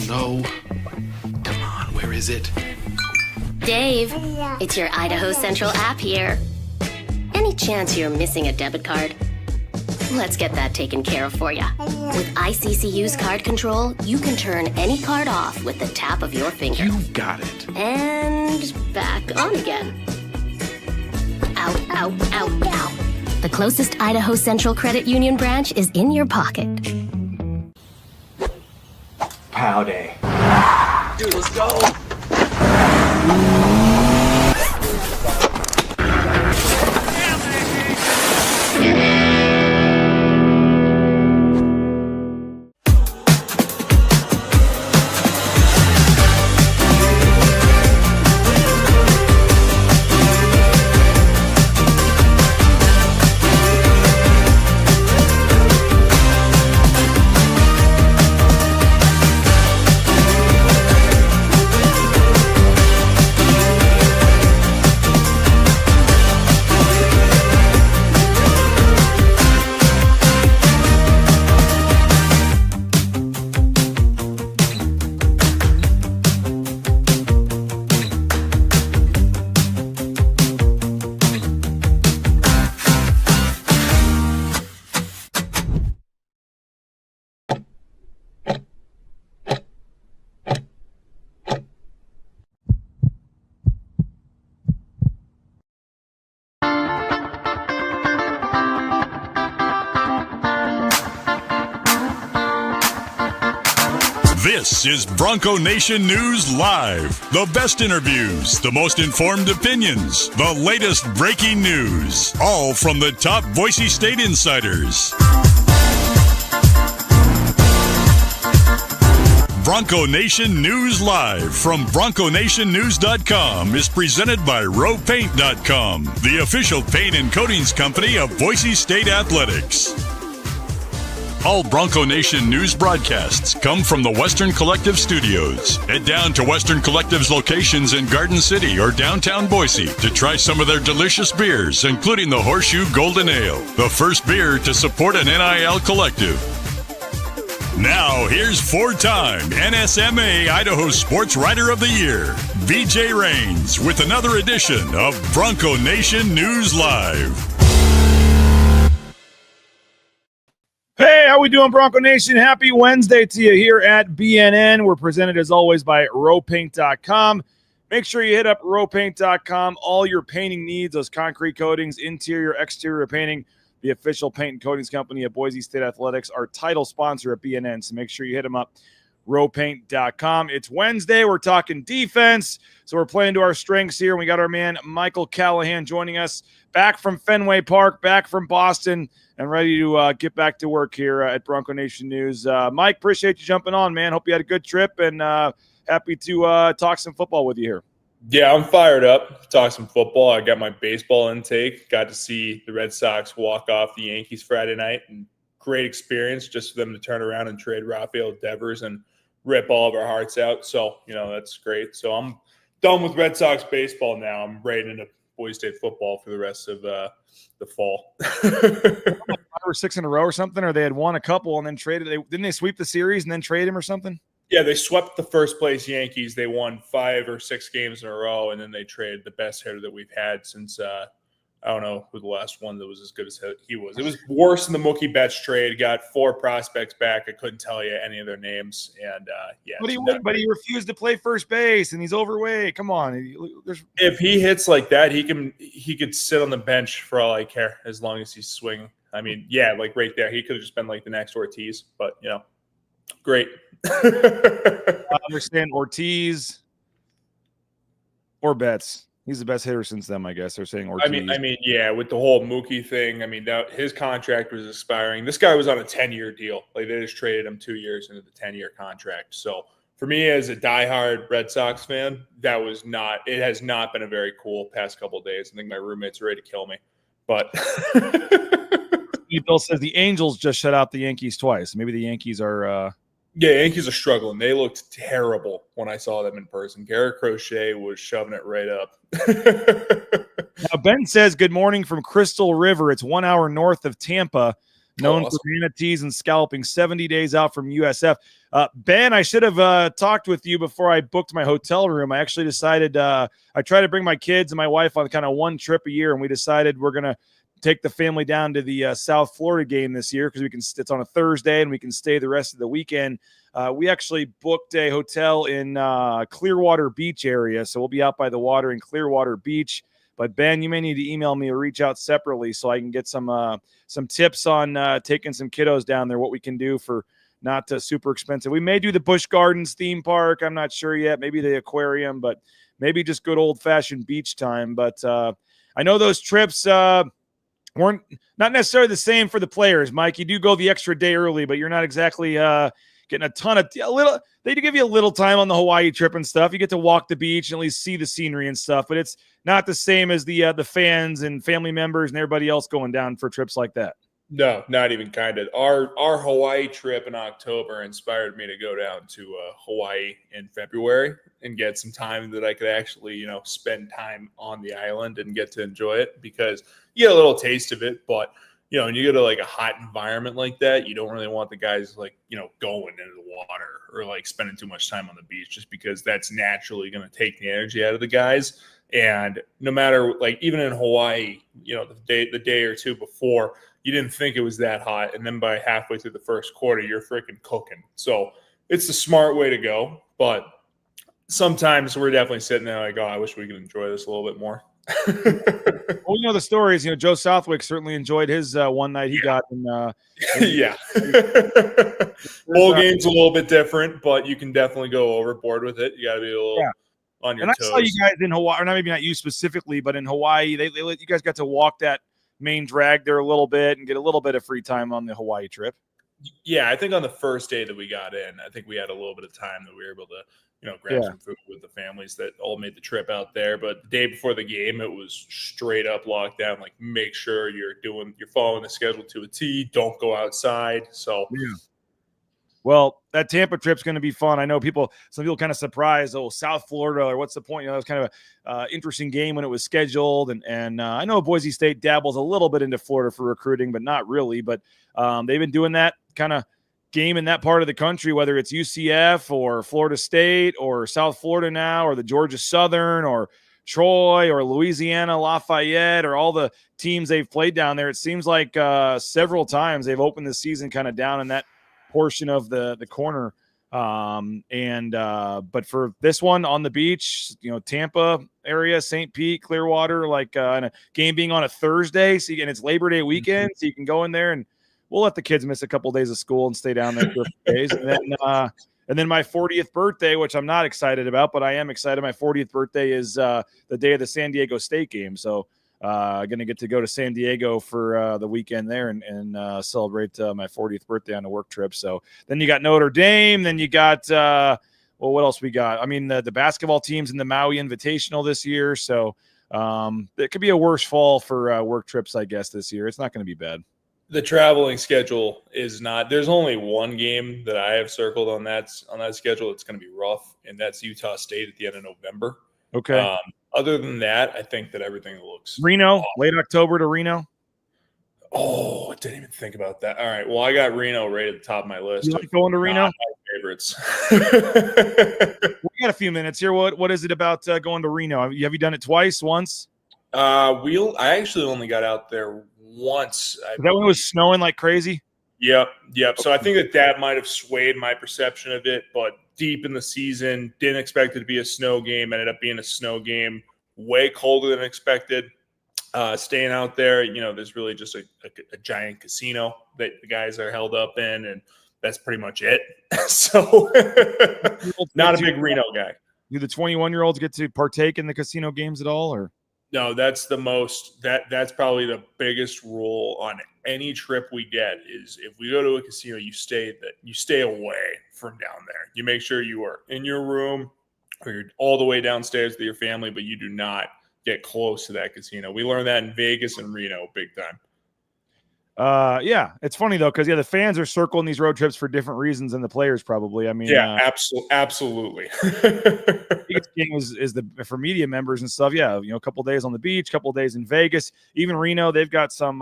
No. Come on, where is it? Dave, it's your Idaho Central app here. Any chance you're missing a debit card? Let's get that taken care of for you. With ICCU's card control, you can turn any card off with the tap of your finger. You got it. And back on again. Out, out, out, out. The closest Idaho Central Credit Union branch is in your pocket. Pow day. Dude, let's go. This is Bronco Nation News Live. The best interviews, the most informed opinions, the latest breaking news, all from the top Boise State insiders. Bronco Nation News Live from BroncoNationNews.com is presented by RowPaint.com, the official paint and coatings company of Boise State Athletics. All Bronco Nation news broadcasts come from the Western Collective Studios. Head down to Western Collective's locations in Garden City or downtown Boise to try some of their delicious beers, including the Horseshoe Golden Ale, the first beer to support an NIL collective. Now, here's four-time NSMA Idaho Sports Writer of the Year, BJ Rains, with another edition of Bronco Nation News Live. Hey, how we doing, Bronco Nation? Happy Wednesday to you here at BNN. We're presented, as always, by RowPaint.com. Make sure you hit up RowPaint.com. All your painting needs, those concrete coatings, interior, exterior painting, the official paint and coatings company of Boise State Athletics, our title sponsor at BNN. So make sure you hit them up, RowPaint.com. It's Wednesday. We're talking defense. So we're playing to our strengths here. And we got our man, Michael Callahan, joining us back from Fenway Park, back from Boston, and ready to get back to work here at Bronco Nation News. Mike, appreciate you jumping on, man. Hope you had a good trip, and happy to talk some football with you here. Yeah, I'm fired up to talk some football. I got my baseball intake. Got to see the Red Sox walk off the Yankees Friday night, and great experience just for them to turn around and trade Rafael Devers and rip all of our hearts out. So, that's great. So I'm done with Red Sox baseball now. I'm right into Boise State football for the rest of the fall. 5 or 6 in a row or something, or they had won a couple and then traded. Didn't they sweep the series and then trade him or something? Yeah, they swept the first place Yankees. They won 5 or 6 games in a row, and then they traded the best hitter that we've had since I don't know who the last one that was as good as he was. It was worse than the Mookie Betts trade. Got 4 prospects back. I couldn't tell you any of their names. And yeah, but he refused to play first base, and he's overweight. Come on, if he hits like that, he could sit on the bench for all I care, as long as he's swinging. I mean, yeah, like right there, he could have just been like the next Ortiz. But great. I understand Ortiz or Betts. He's the best hitter since them, I guess. They're saying Ortiz. I mean, yeah, with the whole Mookie thing, his contract was expiring. This guy was on a 10-year deal. Like, they just traded him 2 years into the 10-year contract. So for me as a diehard Red Sox fan, it has not been a very cool past couple of days. I think my roommates are ready to kill me. But Bill says the Angels just shut out the Yankees twice. Maybe the Yankees are Yeah, Yankees are struggling. They looked terrible when I saw them in person. Garrett Crochet was shoving it right up. Now, Ben says, good morning from Crystal River. It's 1 hour north of Tampa. known awesome. for manatees and scalping, 70 days out from USF. Ben, I should have talked with you before I booked my hotel room. I actually decided I try to bring my kids and my wife on kind of one trip a year, and we decided we're going to take the family down to the South Florida game this year because it's on a Thursday and we can stay the rest of the weekend. We actually booked a hotel in Clearwater Beach area, so we'll be out by the water in Clearwater Beach. But Ben, you may need to email me or reach out separately so I can get some tips on taking some kiddos down there, what we can do for not super expensive. We may do the Busch Gardens theme park. I'm not sure yet. Maybe the aquarium, but maybe just good old-fashioned beach time. But I know those trips weren't not necessarily the same for the players, Mike. You do go the extra day early, but you're not exactly getting they do give you a little time on the Hawaii trip and stuff. You get to walk the beach and at least see the scenery and stuff, but it's not the same as the fans and family members and everybody else going down for trips like that. No, not even kind of. Our Hawaii trip in October inspired me to go down to Hawaii in February and get some time that I could actually, spend time on the island and get to enjoy it, because you get a little taste of it. But, when you go to like a hot environment like that, you don't really want the guys going into the water or like spending too much time on the beach, just because that's naturally going to take the energy out of the guys. And no matter, like, even in Hawaii, the day or two before, you didn't think it was that hot, and then by halfway through the first quarter, you're freaking cooking. So it's the smart way to go. But sometimes we're definitely sitting there like, oh, I wish we could enjoy this a little bit more. Well, the stories. Joe Southwick certainly enjoyed his one night he got in. Yeah. Bowl game's a little bit different, but you can definitely go overboard with it. You got to be a little on your toes. I saw you guys in Hawaii, or maybe not you specifically, but in Hawaii, they let you guys got to walk that main drag there a little bit and get a little bit of free time on the Hawaii trip. Yeah, I think on the first day that we got in, I think we had a little bit of time that we were able to, grab some food with the families that all made the trip out there. But the day before the game, it was straight up lockdown. Like, make sure you're following the schedule to a T. Don't go outside. So, Well, that Tampa trip's going to be fun. I know some people kind of surprised, South Florida, or what's the point? It was kind of an interesting game when it was scheduled. And I know Boise State dabbles a little bit into Florida for recruiting, but not really. But they've been doing that kind of game in that part of the country, whether it's UCF or Florida State or South Florida now, or the Georgia Southern or Troy or Louisiana Lafayette, or all the teams they've played down there. It seems like several times they've opened the season kind of down in that portion of the corner. But for this one on the beach, Tampa area, St. Pete, Clearwater, and a game being on a Thursday, and it's Labor Day weekend, so you can go in there, and we'll let the kids miss a couple of days of school and stay down there for a few days. And then my 40th birthday, which I'm not excited about, but I am excited. My 40th birthday is the day of the San Diego State game. So going to get to go to San Diego for the weekend there and celebrate my 40th birthday on a work trip. So then you got Notre Dame. Then you got, what else we got? I mean, the basketball teams in the Maui Invitational this year. So it could be a worse fall for work trips, I guess, this year. It's not going to be bad. The traveling schedule is not. There's only one game that I have circled on that schedule. It's going to be rough, and that's Utah State at the end of November. Okay. Other than that, I think that everything looks Reno, awesome. Late October to Reno. Oh, I didn't even think about that. All right. Well, I got Reno right at the top of my list. You like going to Reno? My favorites. We got a few minutes here. What is it about going to Reno? Have you done it twice, once? I actually only got out there once. Is that when it was snowing like crazy? Yep. So I think that might have swayed my perception of it, but deep in the season, didn't expect it to be a snow game, ended up being a snow game, way colder than expected. Staying out there, there's really just a giant casino that the guys are held up in, and that's pretty much it. So not a big Reno guy. Do the 21-year-olds get to partake in the casino games at all, or? No, that's the most. That's probably the biggest rule on any trip we get is if we go to a casino, you stay away from down there. You make sure you are in your room or you're all the way downstairs with your family, but you do not get close to that casino. We learned that in Vegas and Reno big time. Yeah, it's funny though, because the fans are circling these road trips for different reasons than the players probably. I mean, absolutely. Biggest game is for media members and stuff. Yeah, a couple days on the beach, couple days in Vegas, even Reno. They've got some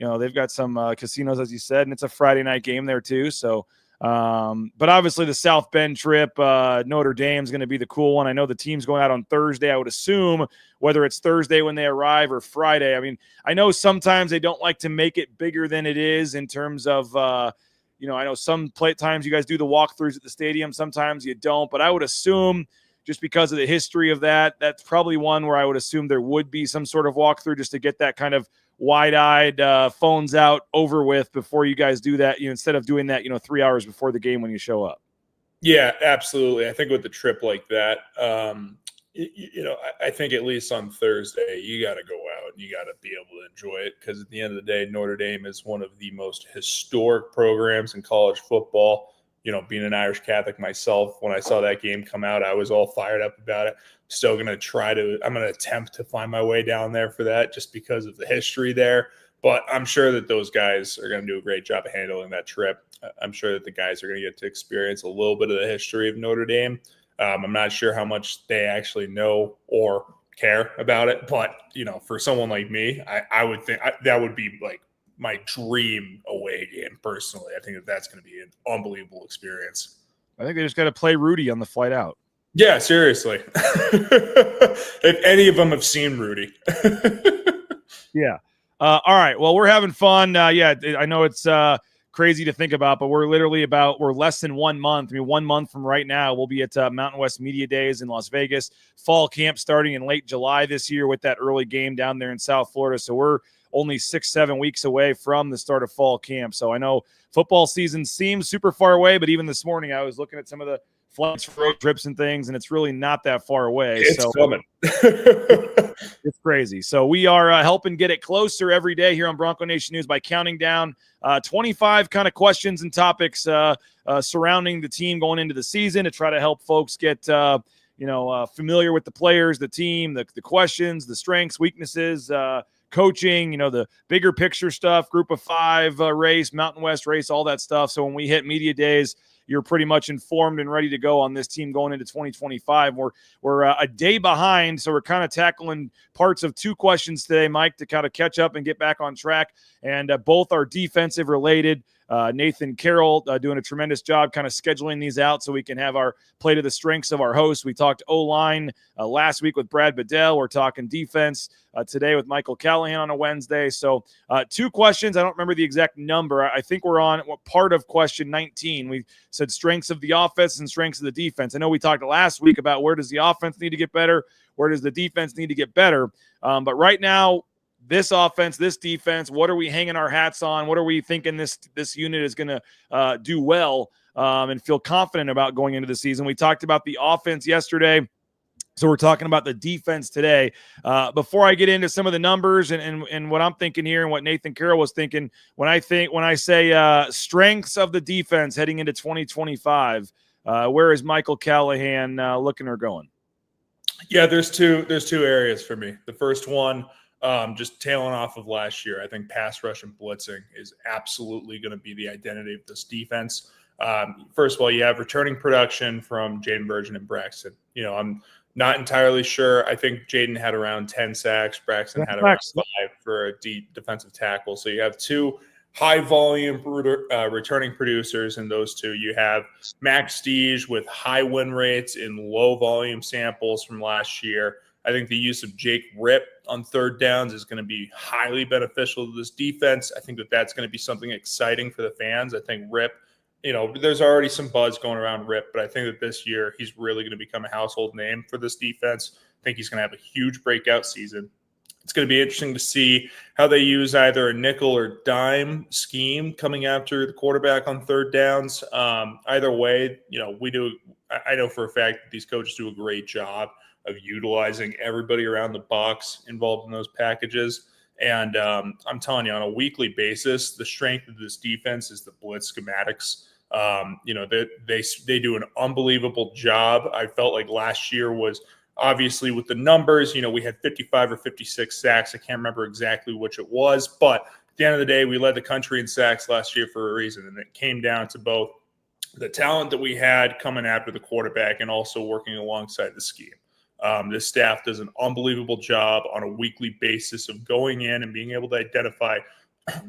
they've got some casinos, as you said, and it's a Friday night game there too. So, but obviously the South Bend trip, Notre Dame's going to be the cool one. I know the team's going out on Thursday. I would assume whether it's Thursday when they arrive or Friday. I mean, I know sometimes they don't like to make it bigger than it is in terms of, I know some times you guys do the walkthroughs at the stadium. Sometimes you don't, but I would assume just because of the history of that, that's probably one where I would assume there would be some sort of walkthrough just to get that kind of wide-eyed, phones out over with before you guys do that, instead of doing that, 3 hours before the game when you show up. Yeah, absolutely. I think with the trip like that, I think at least on Thursday, you got to go out and you got to be able to enjoy it, because at the end of the day, Notre Dame is one of the most historic programs in college football. Being an Irish Catholic myself, when I saw that game come out, I was all fired up about it. Still going to I'm going to attempt to find my way down there for that just because of the history there. But I'm sure that those guys are going to do a great job of handling that trip. I'm sure that the guys are going to get to experience a little bit of the history of Notre Dame. I'm not sure how much they actually know or care about it. But, for someone like me, I would think that would be like my dream away game personally. I think that's going to be an unbelievable experience. I think they just got to play Rudy on the flight out. Yeah, seriously. If any of them have seen Rudy. Yeah. All right. Well, we're having fun. I know it's crazy to think about, but we're less than 1 month. 1 month from right now, we'll be at Mountain West Media Days in Las Vegas. Fall camp starting in late July this year with that early game down there in South Florida. So we're only 6-7 weeks away from the start of fall camp. So I know football season seems super far away, but even this morning I was looking at some of the flights for road trips and things, and it's really not that far away. It's coming. It's crazy. So we are helping get it closer every day here on Bronco Nation News by counting down 25 kind of questions and topics surrounding the team going into the season to try to help folks get familiar with the players, the team, the questions, the strengths, weaknesses, coaching, the bigger picture stuff, group of 5 race, Mountain West race, all that stuff. So when we hit media days, you're pretty much informed and ready to go on this team going into 2025. We're a day behind, so we're kind of tackling parts of 2 questions today, Mike, to kind of catch up and get back on track. And both are defensive related. Nathan Carroll doing a tremendous job kind of scheduling these out so we can have our play to the strengths of our hosts. We talked O-line last week with Brad Bedell. We're talking defense today with Michael Callahan on a Wednesday. So 2 questions. I don't remember the exact number. I think we're on part of question 19. We said strengths of the offense and strengths of the defense. I know we talked last week about where does the offense need to get better, where does the defense need to get better. But right now, this offense, this defense, what are we hanging our hats on? What are we thinking this unit is going to do well and feel confident about going into the season? We talked about the offense yesterday, so we're talking about the defense today. Before I get into some of the numbers and what I'm thinking here and what Nathan Carroll was thinking, when I say strengths of the defense heading into 2025, where is Michael Callahan looking or going? Yeah, there's two areas for me. The first one, just tailing off of last year, I think pass rush and blitzing is absolutely going to be the identity of this defense. First of all, you have returning production from Jaden Virgin and Braxton. I'm not entirely sure. I think Jaden had around 10 sacks. Braxton had around 5 for a deep defensive tackle. So you have 2 high-volume returning producers in those 2. You have Max Steege with high win rates in low-volume samples from last year. I think the use of Jake Ripp on third downs is going to be highly beneficial to this defense. I think that's going to be something exciting for the fans. I think Ripp, there's already some buzz going around Ripp, but I think that this year he's really going to become a household name for this defense. I think he's going to have a huge breakout season. It's going to be interesting to see how they use either a nickel or dime scheme coming after the quarterback on third downs. Either way, I know for a fact that these coaches do a great job of utilizing everybody around the box involved in those packages. And I'm telling you, on a weekly basis, the strength of this defense is the blitz schematics. They do an unbelievable job. I felt like last year was obviously with the numbers, we had 55 or 56 sacks. I can't remember exactly which it was, but at the end of the day, we led the country in sacks last year for a reason. And it came down to both the talent that we had coming after the quarterback and also working alongside the scheme. This staff does an unbelievable job on a weekly basis of going in and being able to identify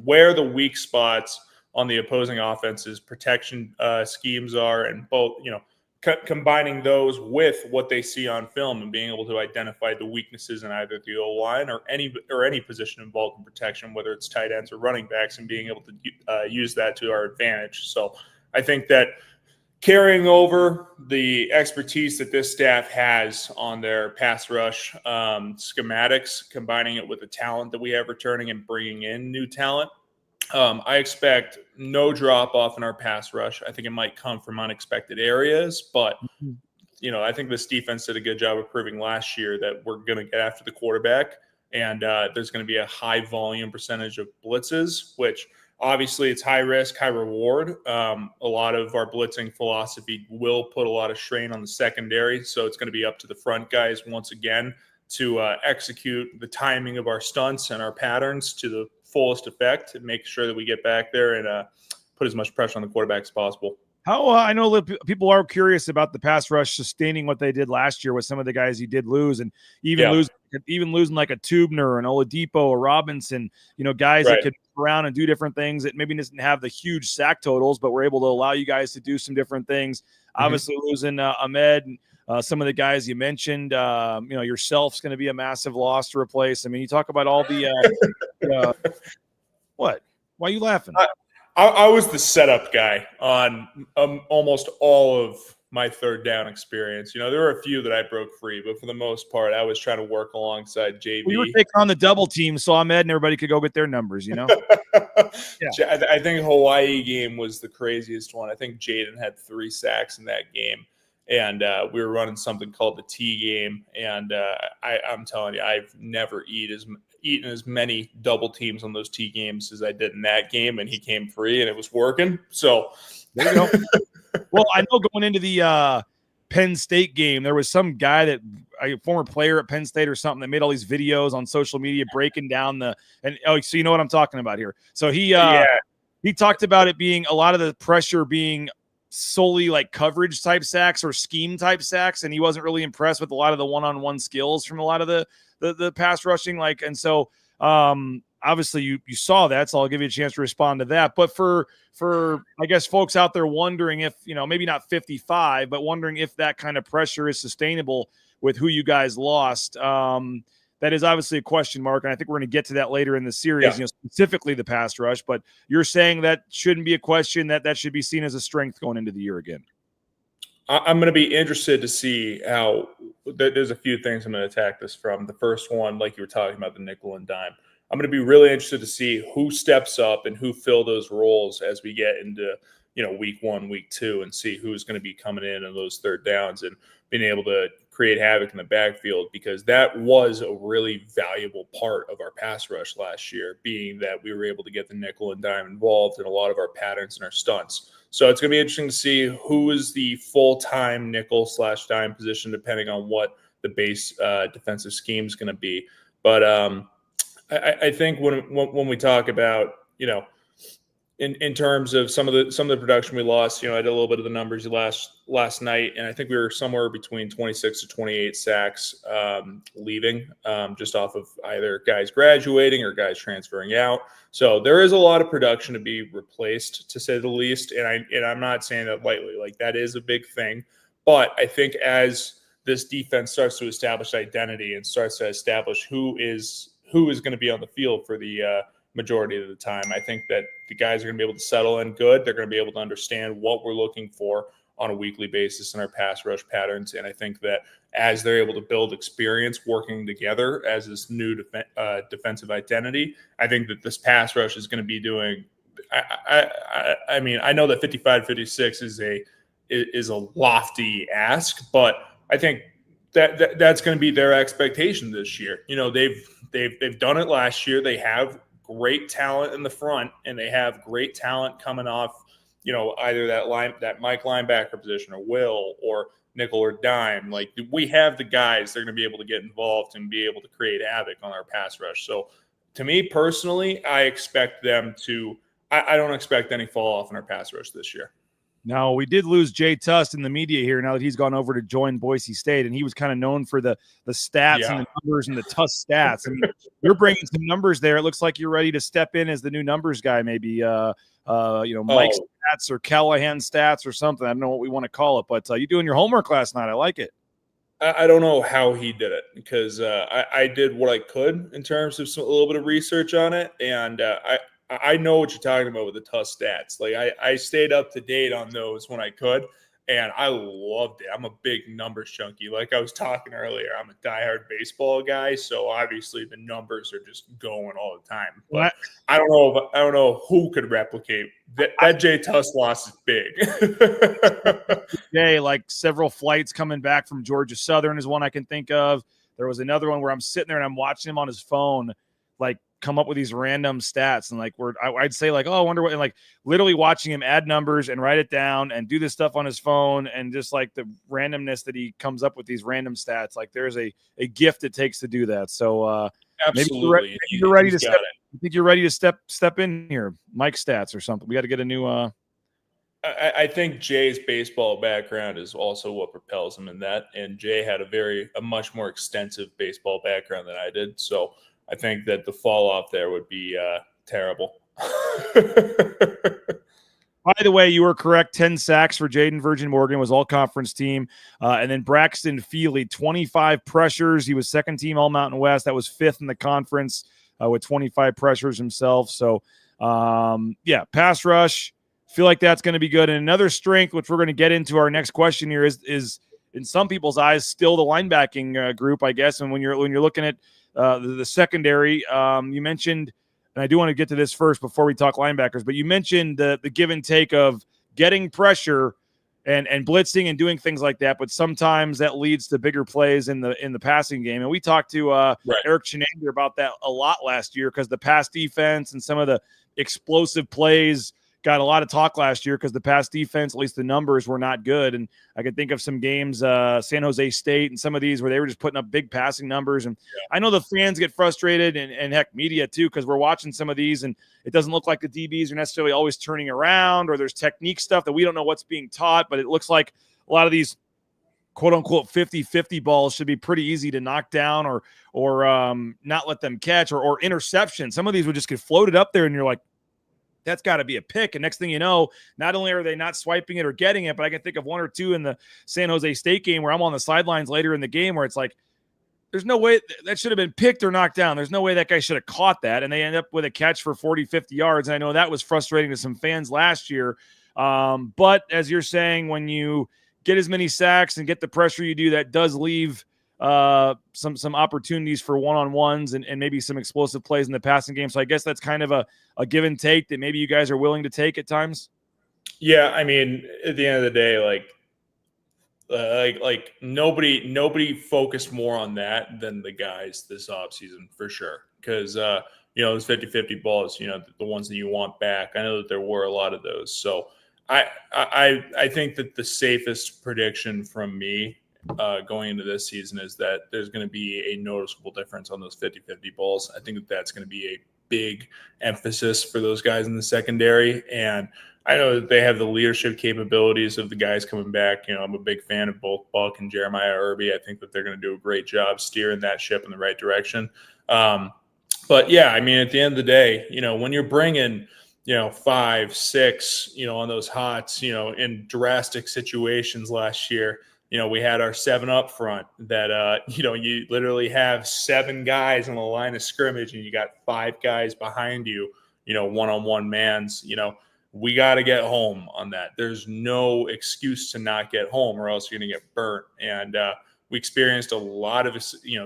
where the weak spots on the opposing offense's protection schemes are, and both, combining those with what they see on film and being able to identify the weaknesses in either the O-line or any position involved in protection, whether it's tight ends or running backs, and being able to use that to our advantage. So I think that carrying over the expertise that this staff has on their pass rush schematics, combining it with the talent that we have returning and bringing in new talent, I expect no drop off in our pass rush. I think it might come from unexpected areas, but I think this defense did a good job of proving last year that we're going to get after the quarterback, and there's going to be a high volume percentage of blitzes, which obviously it's high risk, high reward. A lot of our blitzing philosophy will put a lot of strain on the secondary, so it's going to be up to the front guys once again to execute the timing of our stunts and our patterns to the fullest effect and make sure that we get back there and put as much pressure on the quarterback as possible. How I know people are curious about the pass rush sustaining what they did last year with some of the guys you did lose, and even losing like a Tubner, an Oladipo, a Robinson, guys that could move around and do different things that maybe doesn't have the huge sack totals, but were able to allow you guys to do some different things. Obviously losing Ahmed, some of the guys you mentioned, yourself's going to be a massive loss to replace. I mean, you talk about all the what? Why are you laughing? I was the setup guy on almost all of my third down experience. There were a few that I broke free, but for the most part, I was trying to work alongside JB. We were taking on the double team, so Ahmed and everybody could go get their numbers, Yeah. I think Hawaii game was the craziest one. I think Jaden had 3 sacks in that game, and we were running something called the T game, and I'm telling you, I've never eaten as many double teams on those T games as I did in that game, and he came free and it was working. So there you go. Well, I know going into the Penn State game, there was some guy a former player at Penn State or something that made all these videos on social media breaking down so you know what I'm talking about here. So he talked about it being a lot of the pressure being solely like coverage type sacks or scheme type sacks, and he wasn't really impressed with a lot of the one-on-one skills from a lot of the pass rushing, and so obviously you saw that, so I'll give you a chance to respond to that. But for I guess folks out there wondering if, maybe not 55, but wondering if that kind of pressure is sustainable with who you guys lost, that is obviously a question mark, and I think we're going to get to that later in the series, specifically the pass rush. But you're saying that shouldn't be a question, that should be seen as a strength going into the year again. I'm going to be interested to see how there's a few things I'm going to attack this from. The first one, like you were talking about, the nickel and dime. I'm going to be really interested to see who steps up and who fill those roles as we get into, week 1, week 2, and see who's going to be coming in on those third downs and being able to create havoc in the backfield, because that was a really valuable part of our pass rush last year, being that we were able to get the nickel and dime involved in a lot of our patterns and our stunts. So it's going to be interesting to see who is the full-time nickel/dime position, depending on what the base defensive scheme is going to be. But I think when we talk about, in terms of some of the production we lost, I did a little bit of the numbers last night, and I think we were somewhere between 26 to 28 sacks leaving, just off of either guys graduating or guys transferring out. So there is a lot of production to be replaced, to say the least, and I'm not saying that lightly. Like, that is a big thing, but I think as this defense starts to establish identity and starts to establish who is going to be on the field for the majority of the time, I think that the guys are going to be able to settle in good. They're going to be able to understand what we're looking for on a weekly basis in our pass rush patterns. And I think that as they're able to build experience working together as this new defensive identity, I think that this pass rush is going to be doing – I mean, I know that 55-56 is a lofty ask, but I think that's going to be their expectation this year. They've done it last year. They have great talent in the front, and they have great talent coming off, either that Mike linebacker position, or Will, or nickel or dime. Like, we have the guys. They're going to be able to get involved and be able to create havoc on our pass rush. So to me personally, I expect them to – I don't expect any fall off in our pass rush this year. Now, we did lose Jay Tust in the media here now that he's gone over to join Boise State, and he was kind of known for the stats and the numbers and the Tust stats. I mean, you're bringing some numbers there. It looks like you're ready to step in as the new numbers guy, maybe, Mike's stats or Callahan stats or something. I don't know what we want to call it, but you doing your homework last night. I like it. I don't know how he did it because I did what I could in terms of a little bit of research on it, and I know what you're talking about with the Tusk stats. Like I stayed up to date on those when I could, and I loved it. I'm a big numbers junkie. Like I was talking earlier, I'm a diehard baseball guy, so obviously the numbers are just going all the time. But I don't know who could replicate that. Jay Tusk loss is big. Today, like several flights coming back from Georgia Southern is one I can think of. There was another one where I'm sitting there and I'm watching him on his phone, like come up with these random stats, and like I'd say like, oh, I wonder what, and like literally watching him add numbers and write it down and do this stuff on his phone, and just like the randomness that he comes up with these random stats. Like there's a gift it takes to do that. So absolutely, maybe you're ready to step. I think you're ready to step in here, Mike stats or something. We got to get a new. I think Jay's baseball background is also what propels him in that, and Jay had a much more extensive baseball background than I did. So I think that the fall off there would be terrible. By the way, you were correct. 10 sacks for Jaden Virgin Morgan, was all conference team. And then Braxton Feely, 25 pressures. He was second team All Mountain West. That was fifth in the conference with 25 pressures himself. So, pass rush. Feel like that's going to be good. And another strength, which we're going to get into our next question here, is in some people's eyes still the linebacking group, I guess. And when you're looking at the secondary, you mentioned, and I do want to get to this first before we talk linebackers, but you mentioned the give and take of getting pressure and blitzing and doing things like that. But sometimes that leads to bigger plays in the passing game. And we talked to Eric Chenander about that a lot last year because the pass defense and some of the explosive plays got a lot of talk last year because the pass defense, at least the numbers, were not good. And I can think of some games, San Jose State and some of these where they were just putting up big passing numbers. And I know the fans get frustrated and heck, media too, because we're watching some of these and it doesn't look like the DBs are necessarily always turning around, or there's technique stuff that we don't know what's being taught, but it looks like a lot of these quote unquote 50-50 balls should be pretty easy to knock down or not let them catch or interception. Some of these would just get floated up there and you're like, that's got to be a pick. And next thing you know, not only are they not swiping it or getting it, but I can think of one or two in the San Jose State game where I'm on the sidelines later in the game where it's like, there's no way that should have been picked or knocked down. There's no way that guy should have caught that. And they end up with a catch for 40, 50 yards. And I know that was frustrating to some fans last year. But as you're saying, when you get as many sacks and get the pressure you do, that does leave some opportunities for one-on-ones and maybe some explosive plays in the passing game. So I guess that's kind of a give and take that maybe you guys are willing to take at times. Yeah. I mean, at the end of the day, like nobody focused more on that than the guys this offseason for sure. Cause those 50-50 balls, the ones that you want back. I know that there were a lot of those. So I think that the safest prediction from me going into this season is that there's going to be a noticeable difference on those 50-50 balls. I think that that's going to be a big emphasis for those guys in the secondary. And I know that they have the leadership capabilities of the guys coming back. I'm a big fan of both Buck and Jeremiah Irby. I think that they're going to do a great job steering that ship in the right direction. But yeah, I mean, at the end of the day, when you're bringing, 5, 6, on those hots, in drastic situations last year, we had our 7 up front that, you literally have 7 guys on the line of scrimmage and you got 5 guys behind you, one-on-one mans. We got to get home on that. There's no excuse to not get home or else you're going to get burnt. And we experienced a lot of,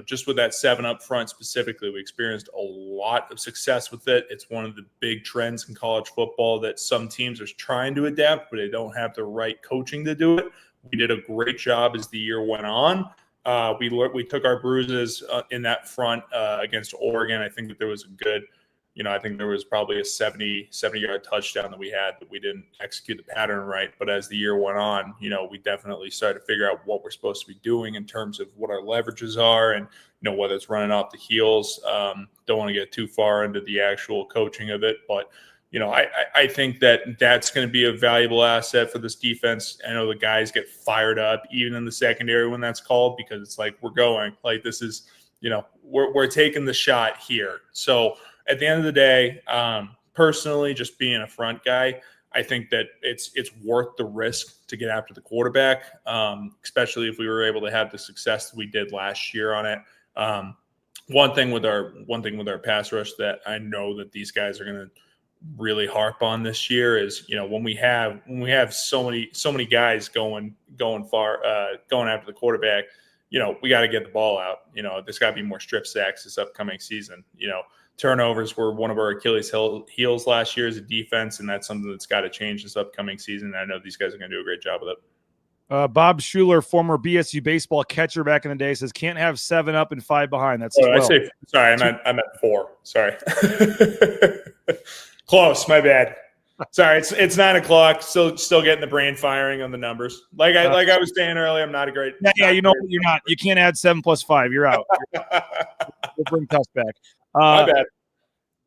just with that 7 up front specifically, we experienced a lot of success with it. It's one of the big trends in college football that some teams are trying to adapt, but they don't have the right coaching to do it. We did a great job as the year went on. We took our bruises in that front against Oregon. I think that there was a good, I think there was probably a 70-yard touchdown that we had that we didn't execute the pattern right. But as the year went on, we definitely started to figure out what we're supposed to be doing in terms of what our leverages are and, whether it's running off the heels. Don't want to get too far into the actual coaching of it, but I think that that's going to be a valuable asset for this defense. I know the guys get fired up even in the secondary when that's called, because it's like, we're going, like, this is, we're taking the shot here. So at the end of the day, personally, just being a front guy, I think that it's worth the risk to get after the quarterback, especially if we were able to have the success that we did last year on it. One thing with our pass rush that I know that these guys are going to really harp on this year is, when we have so many guys going after the quarterback, we got to get the ball out. There's got to be more strip sacks this upcoming season. Turnovers were one of our Achilles heels last year as a defense, and that's something that's got to change this upcoming season. And I know these guys are going to do a great job with it. Bob Schuler, former BSU baseball catcher back in the day, says can't have 7 up and 5 behind. That's sorry, I meant 4. Sorry. Close, my bad. Sorry, it's 9 o'clock. Still getting the brain firing on the numbers. Like I was saying earlier, I'm not a great. Yeah, you're not. You can't add 7 plus 5. You're out. We'll bring Tuss back. My bad.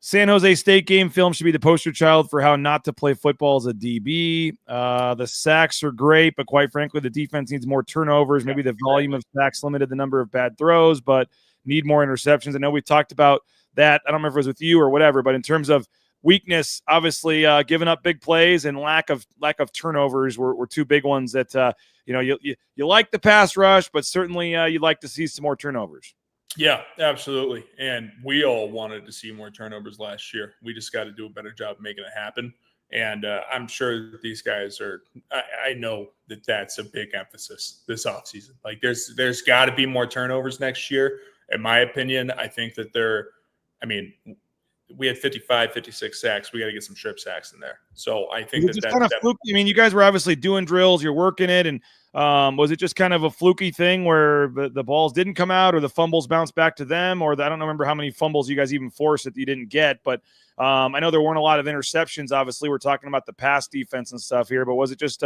San Jose State game film should be the poster child for how not to play football as a DB. The sacks are great, but quite frankly, the defense needs more turnovers. Maybe the volume of sacks limited the number of bad throws, but need more interceptions. I know we talked about that. I don't remember if it was with you or whatever, but in terms of weakness, obviously, giving up big plays and lack of turnovers were 2 big ones that you like the pass rush, but certainly you'd like to see some more turnovers. Yeah, absolutely. And we all wanted to see more turnovers last year. We just got to do a better job of making it happen. And I'm sure that these guys are – I know that that's a big emphasis this offseason. Like, there's got to be more turnovers next year. In my opinion, I think that we had 55, 56 sacks. We got to get some strip sacks in there. So I think that's kind of fluky. I mean, you guys were obviously doing drills. You're working it. And was it just kind of a fluky thing where the balls didn't come out or the fumbles bounced back to them? Or I don't remember how many fumbles you guys even forced that you didn't get. But I know there weren't a lot of interceptions. Obviously, we're talking about the pass defense and stuff here. But was it just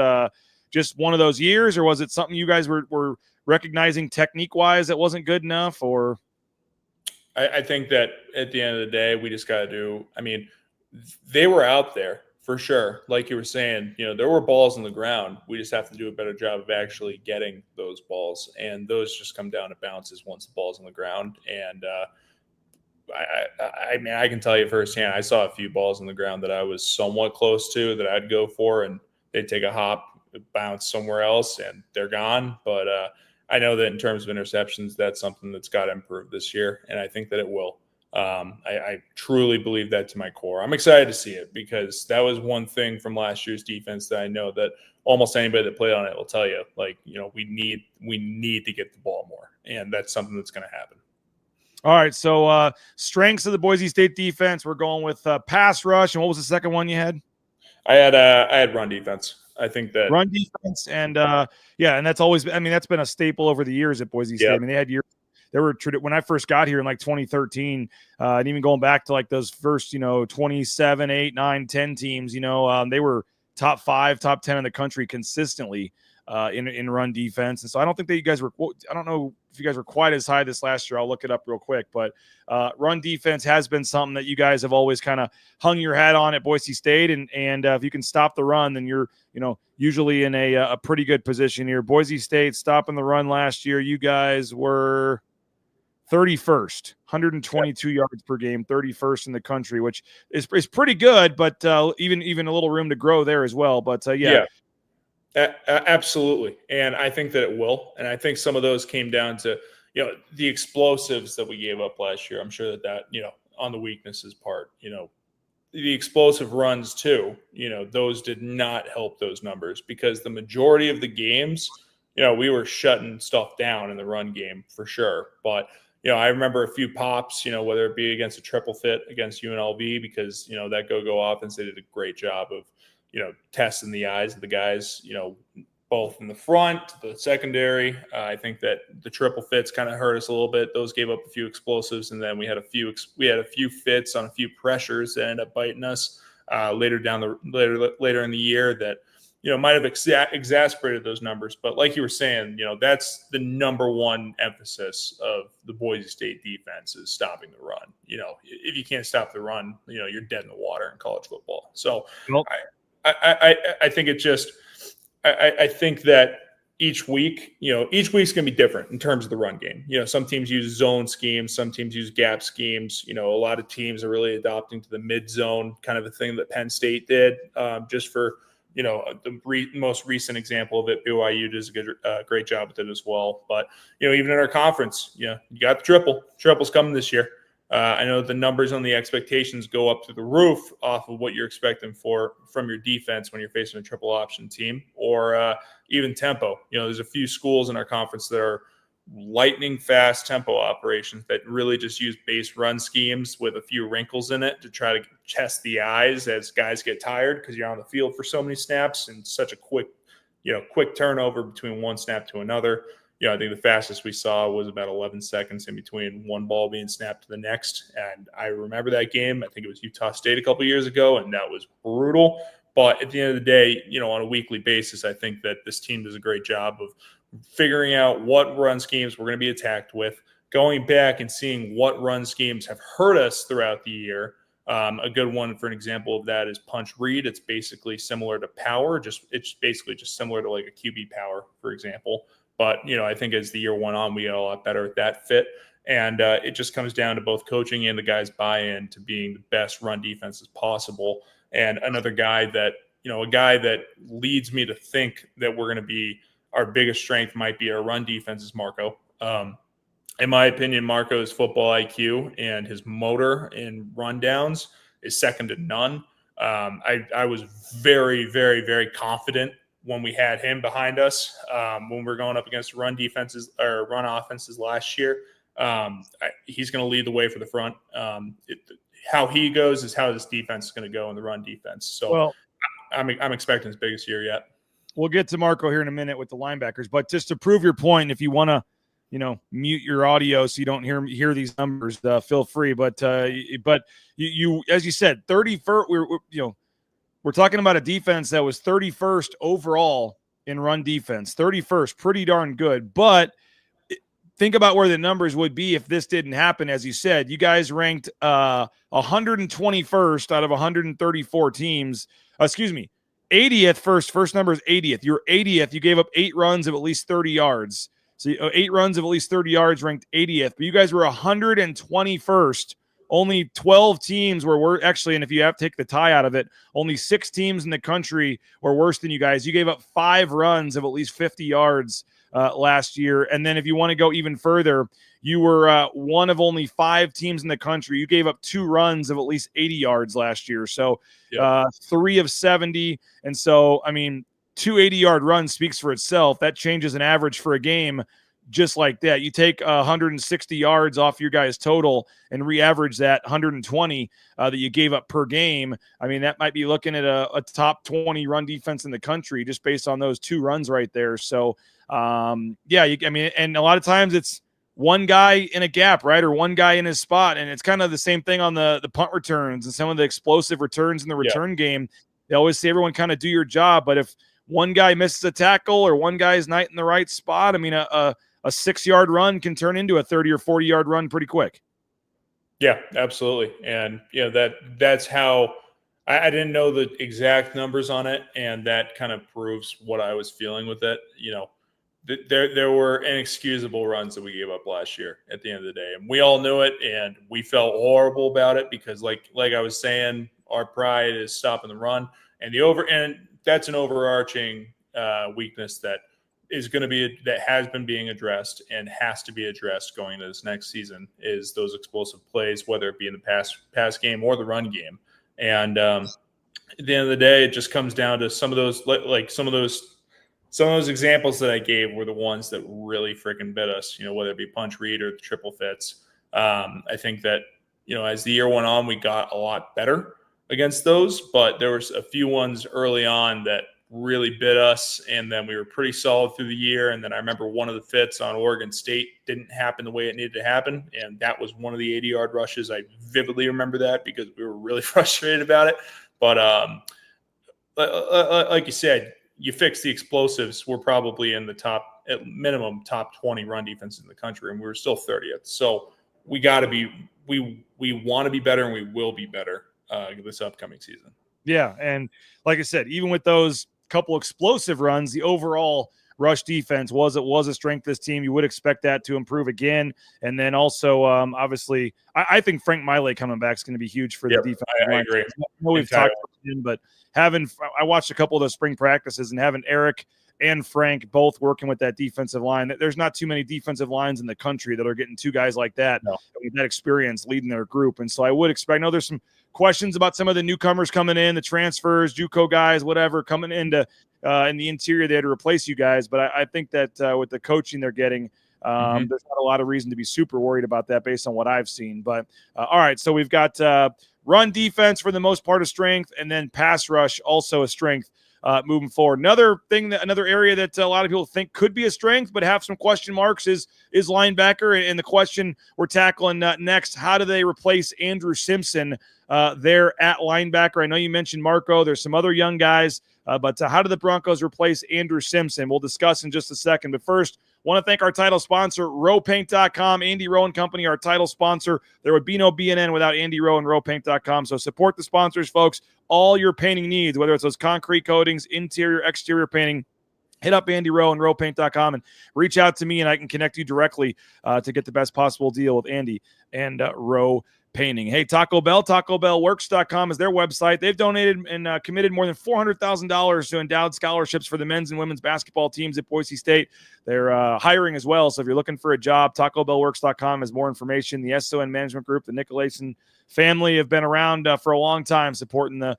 one of those years? Or was it something you guys were recognizing technique-wise that wasn't good enough? Or – I think that at the end of the day, we just got to do – I mean, they were out there for sure. Like you were saying, there were balls on the ground. We just have to do a better job of actually getting those balls. And those just come down to bounces once the ball's on the ground. And I can tell you firsthand, I saw a few balls on the ground that I was somewhat close to that I'd go for, and they'd take a hop, bounce somewhere else, and they're gone. But I know that in terms of interceptions, that's something that's got to improve this year, and I think that it will. I truly believe that to my core. I'm excited to see it because that was one thing from last year's defense that I know that almost anybody that played on it will tell you, we need to get the ball more, and that's something that's going to happen. All right, so strengths of the Boise State defense, we're going with pass rush, and what was the second one you had? I had run defense. I think that run defense and and that's always been, that's been a staple over the years at Boise State. Yep. I mean, they had years. There were when I first got here in 2013, and even going back to those first 27, 8, 9, 10 teams. They were top 5, top 10 in the country consistently in run defense. And so I don't think that you guys were. I don't know if you guys were quite as high this last year. I'll look it up real quick, but run defense has been something that you guys have always kind of hung your hat on at Boise State. And if you can stop the run, then you're usually in a pretty good position here. Boise State stopping the run last year. You guys were 31st, 122 yards per game, 31st in the country, which is pretty good, but even a little room to grow there as well. But absolutely. And I think that it will. And I think some of those came down to, the explosives that we gave up last year. I'm sure that, on the weaknesses part, the explosive runs too, those did not help those numbers because the majority of the games, we were shutting stuff down in the run game for sure. But, I remember a few pops, whether it be against a triple fit against UNLV because, that go offense, they did a great job of, testing the eyes of the guys, both in the front, the secondary. I think that the triple fits kind of hurt us a little bit. Those gave up a few explosives, and then we had a few fits on a few pressures that ended up biting us later in the year that might have exasperated those numbers. But like you were saying, that's the number one emphasis of the Boise State defense is stopping the run. If you can't stop the run, you're dead in the water in college football. So Nope. I think it just I think that each week's going to be different in terms of the run game. Some teams use zone schemes, some teams use gap schemes. A lot of teams are really adopting to the mid zone kind of a thing that Penn State did, just for the most recent example of it. BYU does a great job with it as well. But even in our conference, you got the triple. Triple's coming this year. I know the numbers on the expectations go up to the roof off of what you're expecting from your defense when you're facing a triple option team, or even tempo. There's a few schools in our conference that are lightning fast tempo operations that really just use base run schemes with a few wrinkles in it to try to test the eyes as guys get tired, because you're on the field for so many snaps and such a quick turnover between one snap to another. I think the fastest we saw was about 11 seconds in between one ball being snapped to the next. And I remember that game. I think it was Utah State a couple years ago, and that was brutal. But at the end of the day, on a weekly basis, I think that this team does a great job of figuring out what run schemes we're going to be attacked with, going back and seeing what run schemes have hurt us throughout the year. A good one for an example of that is punch read. It's basically similar to power. It's basically just similar to like a QB power, for example. But, I think as the year went on, we got a lot better at that fit. And it just comes down to both coaching and the guys' buy-in to being the best run defense as possible. And another guy that, a guy that leads me to think that we're going to be our biggest strength might be our run defense is Marco. In my opinion, Marco's football IQ and his motor in rundowns is second to none. I was very, very, very confident when we had him behind us, when we were going up against run defenses or run offenses last year. He's going to lead the way for the front. How he goes is how this defense is going to go in the run defense. So I'm expecting his biggest year yet. We'll get to Marco here in a minute with the linebackers, but just to prove your point, if you want to, mute your audio so you don't hear these numbers, feel free. But you, as you said, 31st. We're talking about a defense that was 31st overall in run defense. 31st, pretty darn good. But think about where the numbers would be if this didn't happen. As you said, you guys ranked 121st out of 134 teams. 80th first number is 80th. You're 80th. You gave up 8 runs of at least 30 yards. So 8 runs of at least 30 yards, ranked 80th. But you guys were 121st. Only 12 teams were actually, and if you have to take the tie out of it, only 6 teams in the country were worse than you guys. You gave up 5 runs of at least 50 yards last year. And then if you want to go even further, you were one of only 5 teams in the country. You gave up 2 runs of at least 80 yards last year. So 3 of 70. And so, 2 80-yard runs speaks for itself. That changes an average for a game just like that. You take 160 yards off your guys' total and re-average that 120 that you gave up per game. That might be looking at a top 20 run defense in the country just based on those 2 runs right there. So, and a lot of times it's one guy in a gap, right, or one guy in his spot, and it's kind of the same thing on the punt returns and some of the explosive returns in the return game. They always say everyone kind of do your job, but if one guy misses a tackle or one guy is not in the right spot, a 6-yard run can turn into a 30 or 40-yard run pretty quick. Yeah, absolutely. And, that's how I didn't know the exact numbers on it. And that kind of proves what I was feeling with it. There were inexcusable runs that we gave up last year at the end of the day. And we all knew it, and we felt horrible about it because like I was saying, our pride is stopping the run, and that's an overarching weakness that has been being addressed and has to be addressed going into this next season is those explosive plays, whether it be in the pass game or the run game. And at the end of the day, it just comes down to some of those examples that I gave were the ones that really freaking bit us, whether it be punch read or the triple fits. I think that, as the year went on, we got a lot better against those, but there was a few ones early on that really bit us, and then we were pretty solid through the year. And then I remember one of the fits on Oregon State didn't happen the way it needed to happen, and that was one of the 80-yard rushes. I vividly remember that because we were really frustrated about it. But like you said, you fix the explosives, we're probably in the top, at minimum, top 20 run defense in the country, and we're still 30th. So we got to be, we want to be better, and we will be better this upcoming season. Yeah, and like I said, even with those couple explosive runs, the overall rush defense was a strength of this team. You would expect that to improve again. And then also, obviously, I think Frank Miley coming back is going to be huge for the defense. I agree. I know we've talked about him, but I watched a couple of those spring practices and having Eric and Frank both working with that defensive line. There's not too many defensive lines in the country that are getting two guys like that with that experience leading their group. And so I would expect, I know there's some questions about some of the newcomers coming in, the transfers, JUCO guys, whatever, coming into in the interior there to replace you guys. But I think that with the coaching they're getting, there's not a lot of reason to be super worried about that based on what I've seen. But all right, so we've got run defense for the most part a strength, and then pass rush also a strength. Moving forward, another area that a lot of people think could be a strength, but have some question marks is linebacker. And the question we're tackling next: how do they replace Andrew Simpson there at linebacker? I know you mentioned Marco. There's some other young guys, but how do the Broncos replace Andrew Simpson? We'll discuss in just a second. But first, want to thank our title sponsor, rowpaint.com. Andy Rowe and Company, our title sponsor. There would be no BNN without Andy Rowe and rowpaint.com. So support the sponsors, folks. All your painting needs, whether it's those concrete coatings, interior, exterior painting, hit up Andy Rowe and rowpaint.com and reach out to me, and I can connect you directly to get the best possible deal with Andy and Rowe Painting. Hey, Taco Bell, TacoBellWorks.com is their website. They've donated and committed more than $400,000 to endowed scholarships for the men's and women's basketball teams at Boise State. They're hiring as well, so if you're looking for a job, TacoBellWorks.com has more information. The SON Management Group, the Nicolason family have been around for a long time supporting the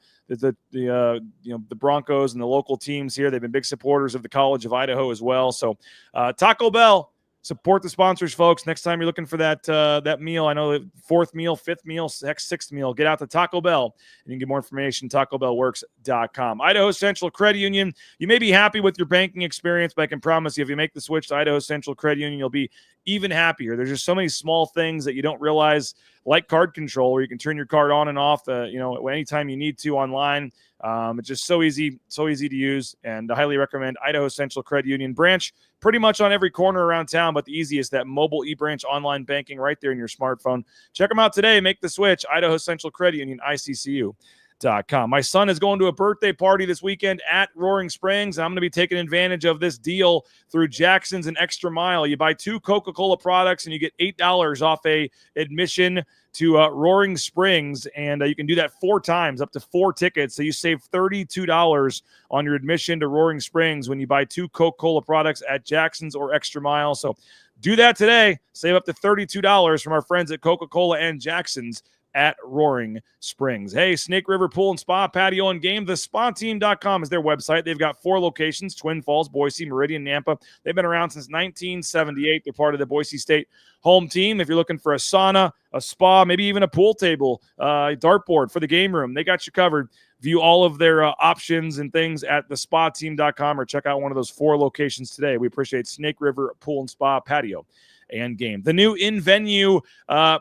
Broncos and the local teams here. They've been big supporters of the College of Idaho as well. So Taco Bell, support the sponsors, folks. Next time you're looking for that meal, I know the fourth meal, fifth meal, sixth meal, get out to Taco Bell, and you can get more information, TacoBellWorks.com. Idaho Central Credit Union. You may be happy with your banking experience, but I can promise you if you make the switch to Idaho Central Credit Union, you'll be even happier. There's just so many small things that you don't realize, like card control, where you can turn your card on and off anytime you need to online. It's just so easy to use, and I highly recommend Idaho Central Credit Union. Branch pretty much on every corner around town, but the easiest, that mobile eBranch online banking right there in your smartphone. Check them out today. Make the switch. Idaho Central Credit Union, ICCU.com. My son is going to a birthday party this weekend at Roaring Springs. I'm going to be taking advantage of this deal through Jackson's and Extra Mile. You buy 2 Coca-Cola products and you get $8 off a admission to Roaring Springs, and you can do that 4 times, up to 4 tickets. So you save $32 on your admission to Roaring Springs when you buy 2 Coca-Cola products at Jackson's or Extra Mile. So do that today. Save up to $32 from our friends at Coca-Cola and Jackson's at Roaring Springs. Hey, Snake River Pool and Spa, Patio and Game. TheSpaTeam.com is their website. They've got 4 locations: Twin Falls, Boise, Meridian, Nampa. They've been around since 1978. They're part of the Boise State home team. If you're looking for a sauna, a spa, maybe even a pool table, dartboard for the game room, they got you covered. View all of their options and things at TheSpaTeam.com, or check out one of those 4 locations today. We appreciate Snake River Pool and Spa, Patio and Game. The new in-venue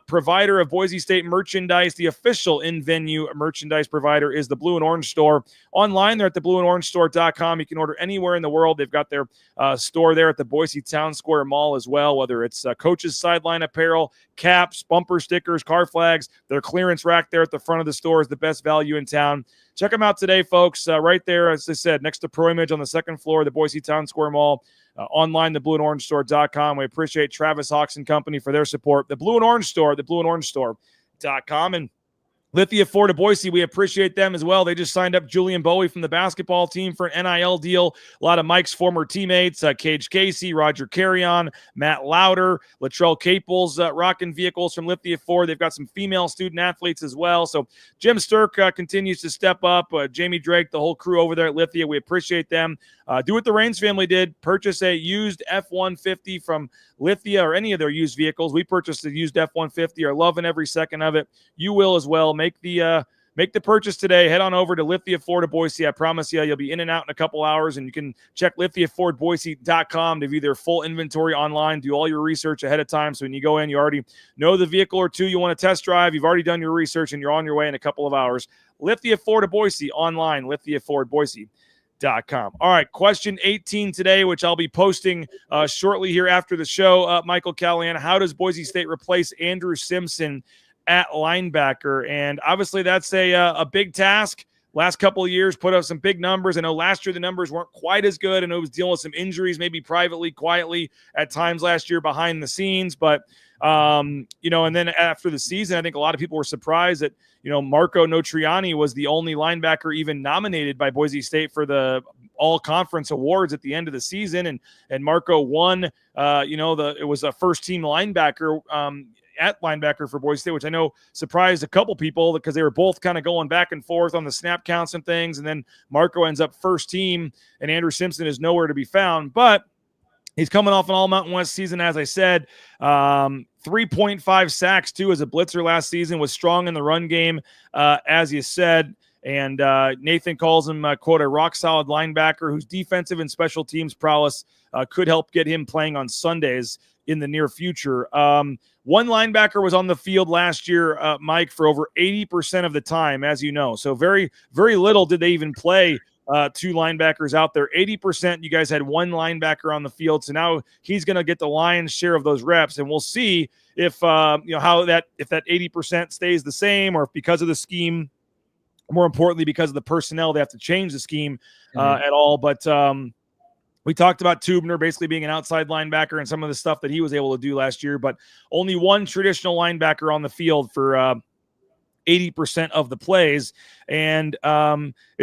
provider of Boise State merchandise, the official in-venue merchandise provider, is the Blue and Orange Store. Online, they're at theblueandorangestore.com. You can order anywhere in the world. They've got their store there at the Boise Town Square Mall as well, whether it's coaches' sideline apparel, caps, bumper stickers, car flags. Their clearance rack there at the front of the store is the best value in town. Check them out today, folks. Right there, as I said, next to Pro Image on the 2nd floor of the Boise Town Square Mall. Online, theblueandorangestore.com. We appreciate Travis Hawks and company for their support. The Blue and Orange Store, theblueandorangestore.com. And Lithia Ford of Boise, we appreciate them as well. They just signed up Julian Bowie from the basketball team for an NIL deal. A lot of Mike's former teammates, Cage Casey, Roger Carrion, Matt Lauder, Latrell Caples, rocking vehicles from Lithia Ford. They've got some female student athletes as well. So Jim Sturk continues to step up. Jamie Drake, the whole crew over there at Lithia, we appreciate them. Do what the Raines family did. Purchase a used F-150 from Lithia or any of their used vehicles. We purchased a used F-150, are loving every second of it. You will as well. Make the purchase today. Head on over to Lithia Ford of Boise. I promise you'll be in and out in a couple hours, and you can check lithiafordboise.com to view their full inventory online. Do all your research ahead of time, so when you go in, you already know the vehicle or two you want to test drive. You've already done your research, and you're on your way in a couple of hours. Lithia Ford of Boise online, lithiafordboise.com. All right, question 18 today, which I'll be posting shortly here after the show. Michael Callahan, how does Boise State replace Andrew Simpson at linebacker? And obviously that's a big task. Last couple of years put up some big numbers. I know last year the numbers weren't quite as good, and it was dealing with some injuries, maybe privately, quietly at times last year behind the scenes. But, and then after the season, I think a lot of people were surprised that, Marco Notriani was the only linebacker even nominated by Boise State for the all-conference awards at the end of the season. And Marco won, it was a first-team linebacker at linebacker for Boise State, which I know surprised a couple people because they were both kind of going back and forth on the snap counts and things. And then Marco ends up first team, and Andrew Simpson is nowhere to be found. But he's coming off an all Mountain West season, as I said. 3.5 sacks, too, as a blitzer last season, was strong in the run game, as you said. And Nathan calls him, quote, a rock-solid linebacker whose defensive and special teams prowess could help get him playing on Sundays in the near future. One linebacker was on the field last year, Mike, for over 80% of the time, as you know. So very, very little did they even play two linebackers out there. 80%, you guys had one linebacker on the field. So now he's going to get the lion's share of those reps, and we'll see if if that 80% stays the same, or if because of the scheme, more importantly because of the personnel, they have to change the scheme at all. But we talked about Tubner basically being an outside linebacker and some of the stuff that he was able to do last year, but only one traditional linebacker on the field for 80% of the plays. And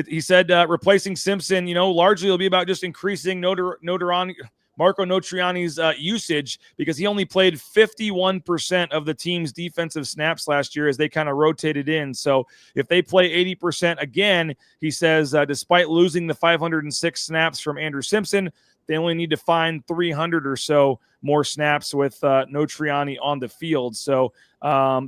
he said replacing Simpson, largely it'll be about just increasing Marco Notriani's usage, because he only played 51% of the team's defensive snaps last year as they kind of rotated in. So if they play 80% again, he says, despite losing the 506 snaps from Andrew Simpson, they only need to find 300 or so more snaps with Notriani on the field. So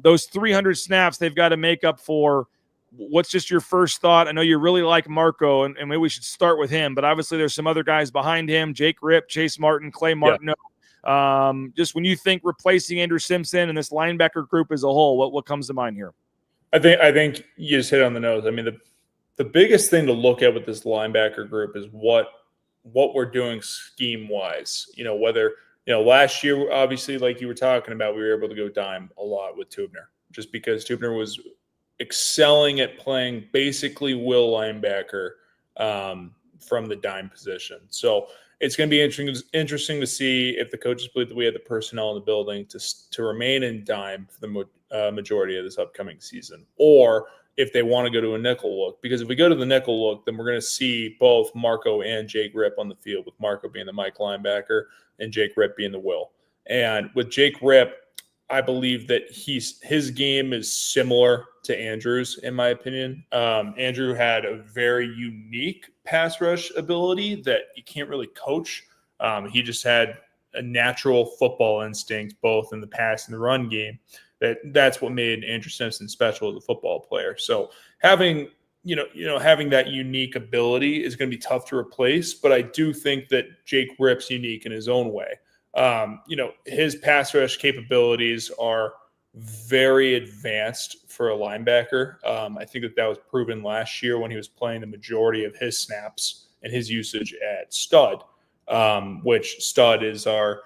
those 300 snaps they've got to make up for. What's just your first thought? I know you really like Marco, and maybe we should start with him, but obviously there's some other guys behind him, Jake Ripp, Chase Martin, Clay Martineau. Yeah. Just when you think replacing Andrew Simpson and this linebacker group as a whole, what comes to mind here? I think you just hit on the nose. I mean, the biggest thing to look at with this linebacker group is what we're doing scheme-wise. Whether last year, obviously, like you were talking about, we were able to go dime a lot with Tubner, just because Tubner was excelling at playing basically will linebacker from the dime position. So it's going to be interesting to see if the coaches believe that we have the personnel in the building to remain in dime for the majority of this upcoming season, or if they want to go to a nickel look. Because if we go to the nickel look, then we're going to see both Marco and Jake Ripp on the field, with Marco being the Mike linebacker and Jake Ripp being the will. And with Jake Ripp, I believe that his game is similar to Andrew's, in my opinion. Andrew had a very unique pass rush ability that you can't really coach. He just had a natural football instinct, both in the pass and the run game. That's what made Andrew Simpson special as a football player. So having that unique ability is going to be tough to replace. But I do think that Jake Ripp's unique in his own way. His pass rush capabilities are very advanced for a linebacker. I think that was proven last year when he was playing the majority of his snaps and his usage at stud, which stud is our,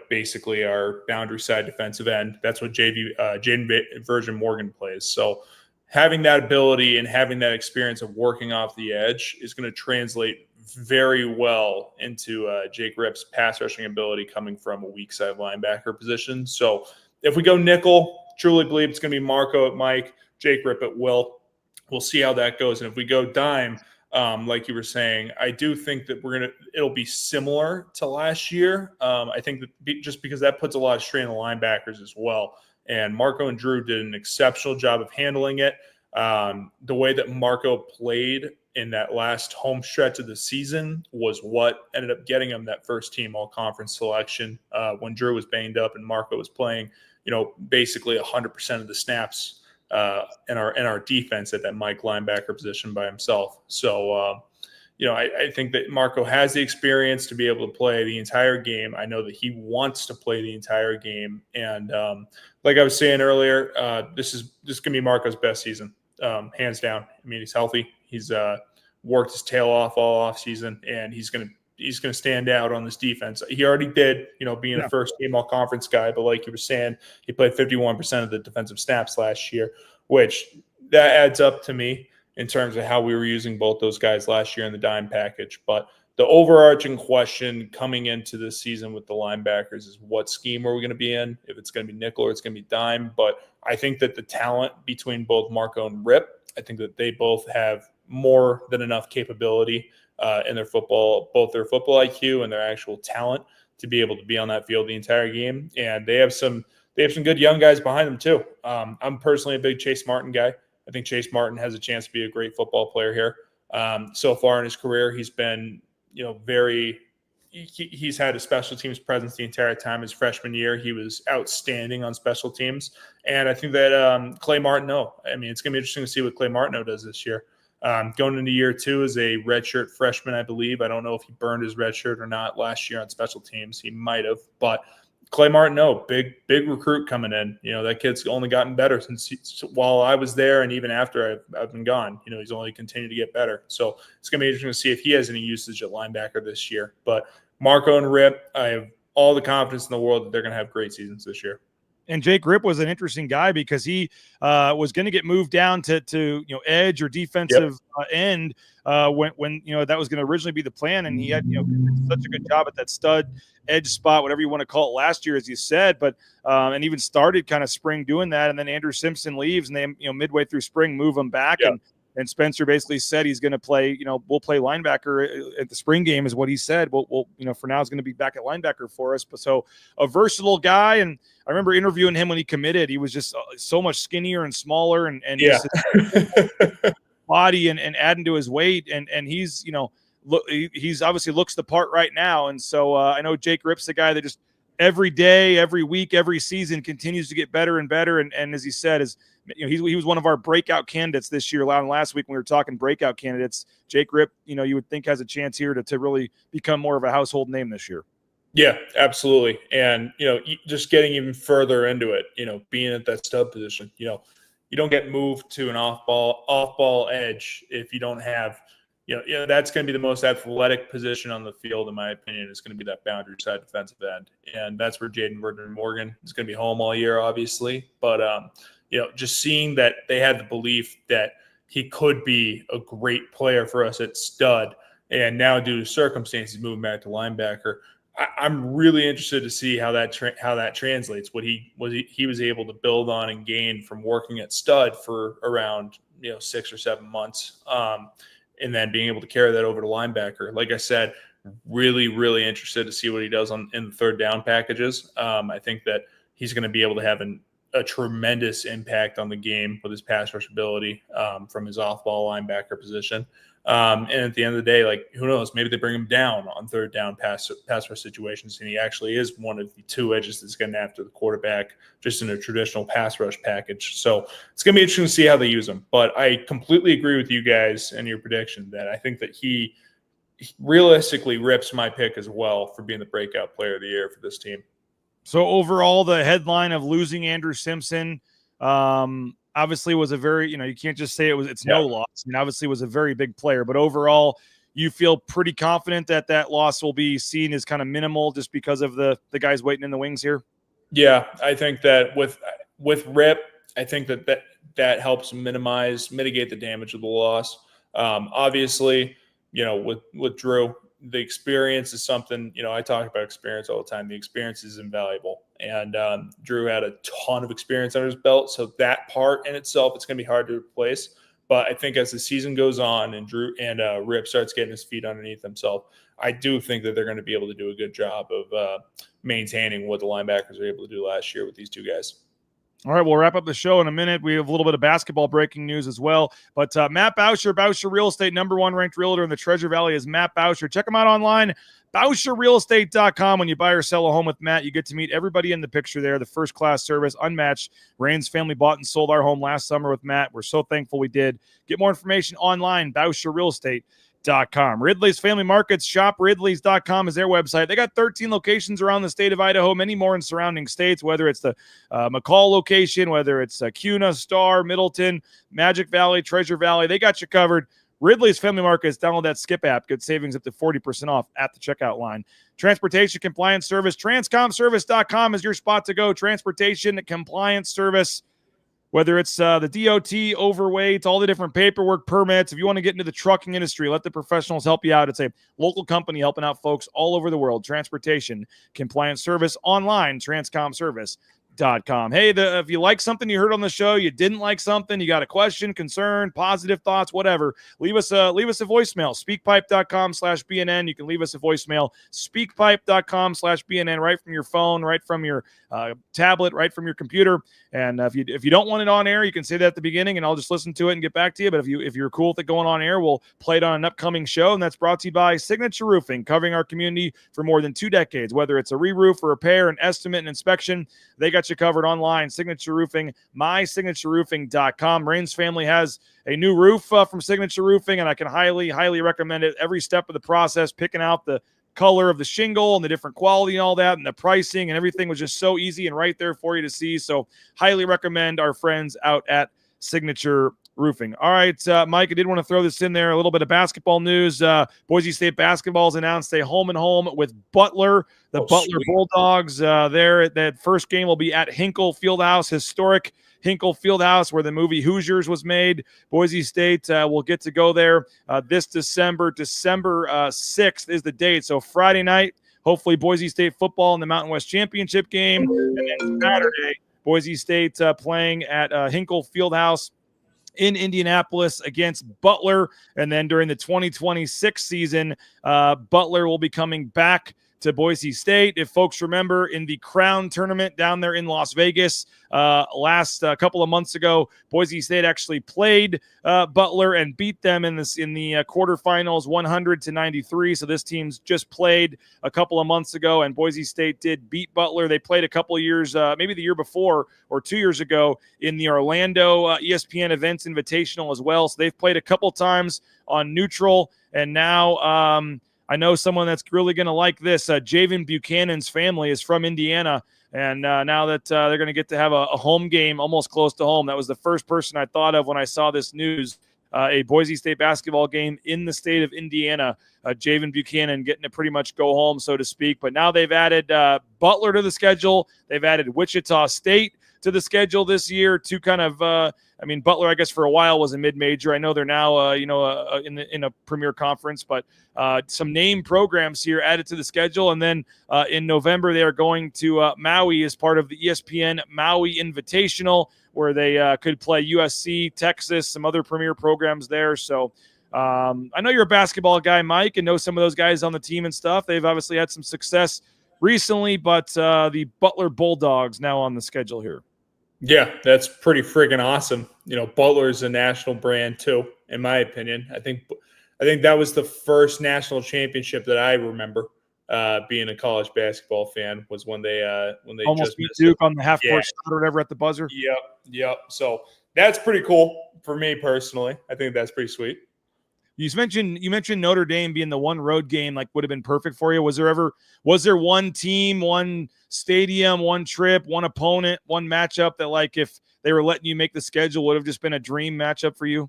basically our boundary side defensive end. That's what Jaden Virgin Morgan plays. So having that ability and having that experience of working off the edge is going to translate very well into Jake Ripp's pass rushing ability coming from a weak side linebacker position. So if we go nickel, truly believe it's going to be Marco at Mike, Jake Ripp at will. We'll see how that goes. And if we go dime, like you were saying, I do think that it'll be similar to last year. I think that just because that puts a lot of strain on the linebackers as well. And Marco and Drew did an exceptional job of handling it. The way that Marco played in that last home stretch of the season was what ended up getting him that first team all-conference selection when Drew was banged up and Marco was playing, basically 100% of the snaps in our defense at that Mike linebacker position by himself. So, I think that Marco has the experience to be able to play the entire game. I know that he wants to play the entire game. And like I was saying earlier, this is going to be Marco's best season, hands down. I mean, he's healthy. He's worked his tail off all offseason, and he's going to stand out on this defense. He already did, being a first-team all-conference guy, but like you were saying, he played 51% of the defensive snaps last year, which that adds up to me in terms of how we were using both those guys last year in the dime package. But the overarching question coming into this season with the linebackers is what scheme are we going to be in, if it's going to be nickel or it's going to be dime. But I think that the talent between both Marco and Rip, I think that they both have more than enough capability in their football, both their football IQ and their actual talent to be able to be on that field the entire game. And they have some good young guys behind them too. I'm personally a big Chase Martin guy. I think Chase Martin has a chance to be a great football player here. So far in his career, he's been, he's had a special teams presence the entire time. His freshman year, he was outstanding on special teams. And I think that Clay Martineau, it's going to be interesting to see what Clay Martineau does this year. Going into year 2 as a redshirt freshman, I believe. I don't know if he burned his red shirt or not last year on special teams. He might have, but Clay Martineau, big recruit coming in. That kid's only gotten better while I was there, and even after I've been gone. He's only continued to get better. So it's going to be interesting to see if he has any usage at linebacker this year. But Marco and Rip, I have all the confidence in the world that they're going to have great seasons this year. And Jake Rip was an interesting guy because he was going to get moved down to edge or defensive end when that was going to originally be the plan, and he had such a good job at that stud edge spot, whatever you want to call it, last year, as you said, but and even started kind of spring doing that, and then Andrew Simpson leaves, and they midway through spring move him back, and Spencer basically said he's going to play, we'll play linebacker at the spring game is what he said. We'll for now is going to be back at linebacker for us. But so a versatile guy. And I remember interviewing him when he committed. He was just so much skinnier and smaller and just body and adding to his weight. And he's, he's obviously looks the part right now. And so I know Jake Rip's the guy that just every day, every week, every season continues to get better and better. And as he said, he was one of our breakout candidates this year. Last week when we were talking breakout candidates, Jake Rip, you would think has a chance here to really become more of a household name this year. Yeah, absolutely. And, just getting even further into it, being at that stud position, you don't get moved to an off-ball edge if you don't have, that's going to be the most athletic position on the field, in my opinion, is going to be that boundary side defensive end. And that's where Jaden Morgan is going to be home all year, obviously. But, just seeing that they had the belief that he could be a great player for us at stud, and now due to circumstances moving back to linebacker, I'm really interested to see how that translates. What he was able to build on and gain from working at stud for around 6 or 7 months, and then being able to carry that over to linebacker. Like I said, really, really interested to see what he does in the third down packages. I think that he's going to be able to have a tremendous impact on the game with his pass rush ability from his off-ball linebacker position. And at the end of the day, who knows, maybe they bring him down on third down pass rush situations, and he actually is one of the 2 edges that's getting after the quarterback just in a traditional pass rush package. So it's going to be interesting to see how they use him. But I completely agree with you guys and your prediction that I think that he realistically Rips my pick as well for being the breakout player of the year for this team. So overall, the headline of losing Andrew Simpson obviously was a very, you can't just say it's no loss. Obviously was a very big player, but overall you feel pretty confident that loss will be seen as kind of minimal just because of the guys waiting in the wings here. Yeah, I think that with Rip, I think that helps mitigate the damage of the loss. Obviously, with Drew, the experience is something, I talk about experience all the time. The experience is invaluable. And Drew had a ton of experience under his belt. So that part in itself, it's going to be hard to replace. But I think as the season goes on and Drew and Rip starts getting his feet underneath himself, I do think that they're going to be able to do a good job of maintaining what the linebackers were able to do last year with these 2 guys. All right, we'll wrap up the show in a minute. We have a little bit of basketball breaking news as well. But Matt Bauscher, Bauscher Real Estate, #1 ranked realtor in the Treasure Valley is Matt Bauscher. Check him out online, BauscherRealEstate.com. When you buy or sell a home with Matt, you get to meet everybody in the picture there. The first-class service, unmatched. Rain's family bought and sold our home last summer with Matt. We're so thankful we did. Get more information online, BauscherRealEstate.com. Ridley's Family Markets, shopridleys.com is their website. They got 13 locations around the state of Idaho, many more in surrounding states, whether it's the McCall location, whether it's Kuna, Star, Middleton, Magic Valley, Treasure Valley. They got you covered. Ridley's Family Markets. Download that Skip app. Good savings up to 40% off at the checkout line. Transportation Compliance Service. Transcomservice.com is your spot to go. Transportation Compliance Service. Whether it's the DOT, overweight, all the different paperwork, permits. If you want to get into the trucking industry, let the professionals help you out. It's a local company helping out folks all over the world. Transportation Compliance Service online, transcomservice.com. Hey, if you like something you heard on the show, you didn't like something, you got a question, concern, positive thoughts, whatever, leave us a voicemail. Speakpipe.com/BNN. You can leave us a voicemail. Speakpipe.com/BNN, right from your phone, right from your tablet, right from your computer. And if you don't want it on air, you can say that at the beginning, and I'll just listen to it and get back to you. But if you're cool with it going on air, we'll play it on an upcoming show, and that's brought to you by Signature Roofing, covering our community for more than 2 decades. Whether it's a re-roof, a repair, an estimate, an inspection, they got you covered online. Signature Roofing, mysignatureroofing.com. Rain's family has a new roof from Signature Roofing, and I can highly recommend it. Every step of the process, picking out the color of the shingle and the different quality and all that, and the pricing and everything was just so easy and right there for you to see. So highly recommend our friends out at Signature Roofing. All right, Mike, I did want to throw this in there. A little bit of basketball news. Boise State basketball's announced a home and home with Butler, the Butler sweet. Bulldogs. That first game will be at Hinkle Fieldhouse, historic Hinkle Fieldhouse, where the movie Hoosiers was made. Boise State will get to go there this December 6th is the date. So Friday night, hopefully Boise State football in the Mountain West Championship game. And then Saturday, Boise State playing at Hinkle Fieldhouse in Indianapolis against Butler. And then during the 2026 season, Butler will be coming back to Boise State. If folks remember, in the Crown tournament down there in Las Vegas last couple of months ago, Boise State actually played Butler and beat them in the quarterfinals 100-93. So this team's just played a couple of months ago, and Boise State did beat Butler. They played a couple of years, maybe the year before or 2 years ago, in the Orlando ESPN Events Invitational as well. So they've played a couple times on neutral, and now I know someone that's really going to like this. Javen Buchanan's family is from Indiana, and now that they're going to get to have a home game almost close to home. That was the first person I thought of when I saw this news, a Boise State basketball game in the state of Indiana. Javen Buchanan getting to pretty much go home, so to speak. But now they've added Butler to the schedule. They've added Wichita State to the schedule this year to kind of Butler, I guess, for a while was a mid-major. I know they're now, in a premier conference, but some name programs here added to the schedule. And then in November, they are going to Maui as part of the ESPN Maui Invitational, where they could play USC, Texas, some other premier programs there. So I know you're a basketball guy, Mike, and know some of those guys on the team and stuff. They've obviously had some success recently, but the Butler Bulldogs now on the schedule here. Yeah, that's pretty friggin' awesome. Butler's a national brand too, in my opinion. I think that was the first national championship that I remember being a college basketball fan, was when they almost just beat Duke on the half court shot or whatever at the buzzer. Yep. So that's pretty cool for me personally. I think that's pretty sweet. You mentioned Notre Dame being the one road game like would have been perfect for you. Was there one team, one stadium, one trip, one opponent, one matchup that, like, if they were letting you make the schedule, would have just been a dream matchup for you?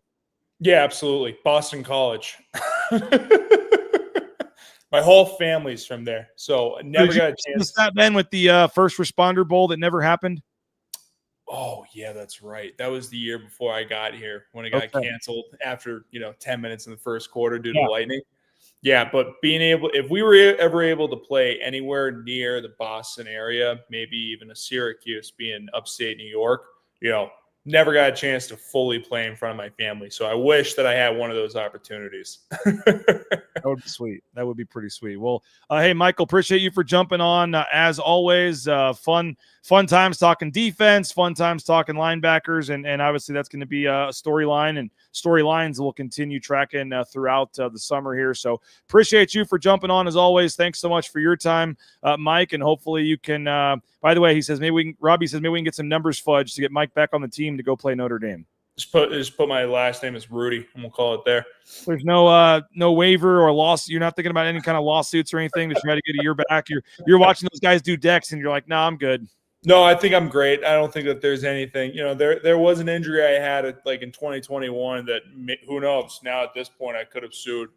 Yeah, absolutely. Boston College. My whole family's from there, so I never got a chance. That then with the First Responder Bowl that never happened. Oh, yeah, that's right. That was the year before I got here, when it got canceled after 10 minutes in the first quarter due to lightning. Yeah, but if we were ever able to play anywhere near the Boston area, maybe even a Syracuse, being upstate New York, never got a chance to fully play in front of my family. So I wish that I had one of those opportunities. That would be sweet. That would be pretty sweet. Well, hey, Michael, appreciate you for jumping on. As always, fun times talking defense, fun times talking linebackers, and obviously that's going to be a storyline, and storylines will continue tracking throughout the summer here. So appreciate you for jumping on as always. Thanks so much for your time, Mike, and hopefully you can. By the way, Robbie says maybe we can get some numbers fudged to get Mike back on the team to go play Notre Dame. Just put my last name as Rudy, and we'll call it there. There's no waiver or lawsuit. You're not thinking about any kind of lawsuits or anything to try to get a year back. You're watching those guys do decks, and you're like, nah, I'm good. No, I think I'm great. I don't think that there's anything. There was an injury I had in 2021 that who knows. Now at this point, I could have sued.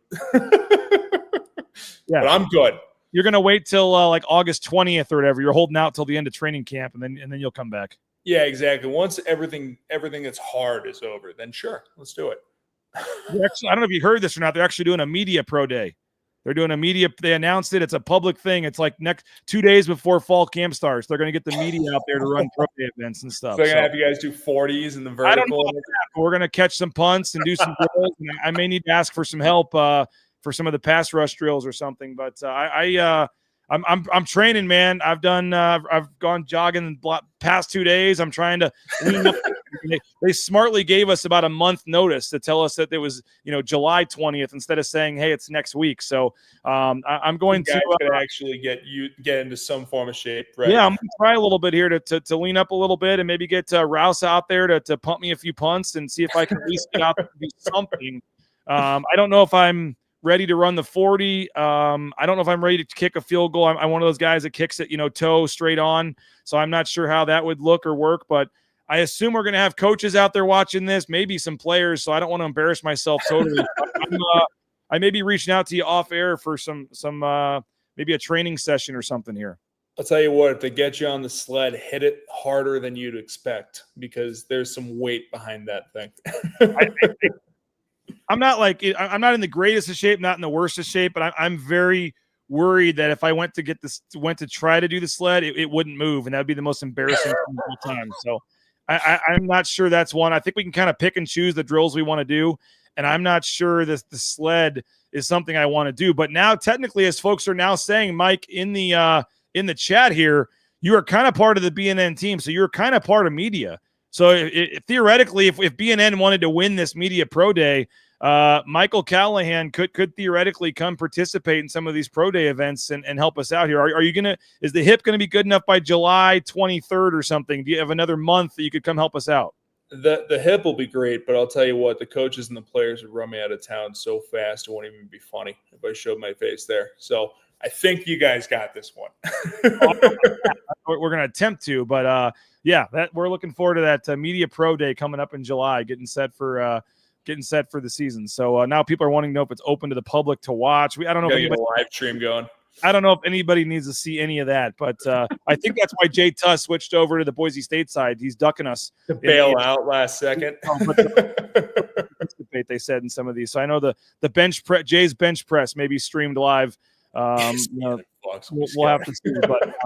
Yeah, but I'm good. You're gonna wait till like August 20th or whatever. You're holding out till the end of training camp, and then you'll come back. Yeah, exactly. Once everything that's hard is over, then sure, let's do it. Actually, I don't know if you heard this or not. They're actually doing a media pro day. They announced it. It's a public thing. It's like next 2 days before fall camp starts. They're going to get the media out there to run pro day events and stuff. So they're going to have you guys do 40s in the vertical. I don't know. We're going to catch some punts and do some drills. I may need to ask for some help for some of the pass rush drills or something. But I'm training, man. I've gone jogging the past 2 days. I'm trying to lean up. They smartly gave us about a month notice to tell us that it was, July 20th instead of saying, hey, it's next week. So I'm going to actually get into some form of shape. Right? Yeah, I'm going to try a little bit here to lean up a little bit and maybe get Rouse out there to pump me a few punts and see if I can at least get out there and do something. I don't know if I'm ready to run the 40. I don't know if I'm ready to kick a field goal. I'm one of those guys that kicks it, toe straight on. So I'm not sure how that would look or work, but I assume we're going to have coaches out there watching this, maybe some players. So I don't want to embarrass myself totally. I may be reaching out to you off air for some maybe a training session or something here. I'll tell you what, if they get you on the sled, hit it harder than you'd expect because there's some weight behind that thing. I'm not in the greatest of shape, not in the worst of shape, but I'm very worried that if I went to try to do the sled, it wouldn't move, and that would be the most embarrassing thing of all time. So I'm not sure that's one. I think we can kind of pick and choose the drills we want to do, and I'm not sure that the sled is something I want to do. But now, technically, as folks are now saying, Mike, in the chat here, you are kind of part of the BNN team, so you're kind of part of media. So theoretically, if BNN wanted to win this media pro day, Michael Callahan could theoretically come participate in some of these pro day events and help us out here. Are you going to – is the hip going to be good enough by July 23rd or something? Do you have another month that you could come help us out? The hip will be great, but I'll tell you what, the coaches and the players would run me out of town so fast it won't even be funny if I showed my face there. So I think you guys got this one. We're going to attempt to, but yeah, we're looking forward to that media pro day coming up in July, getting set for the season. So now people are wanting to know if it's open to the public to watch. I don't know if anybody live stream going. I don't know if anybody needs to see any of that, but I think that's why Jay Tuss switched over to the Boise State side. He's ducking us to bail out last second. They said in some of these. So I know the bench press, Jay's bench press, may be streamed live. We'll have to see. But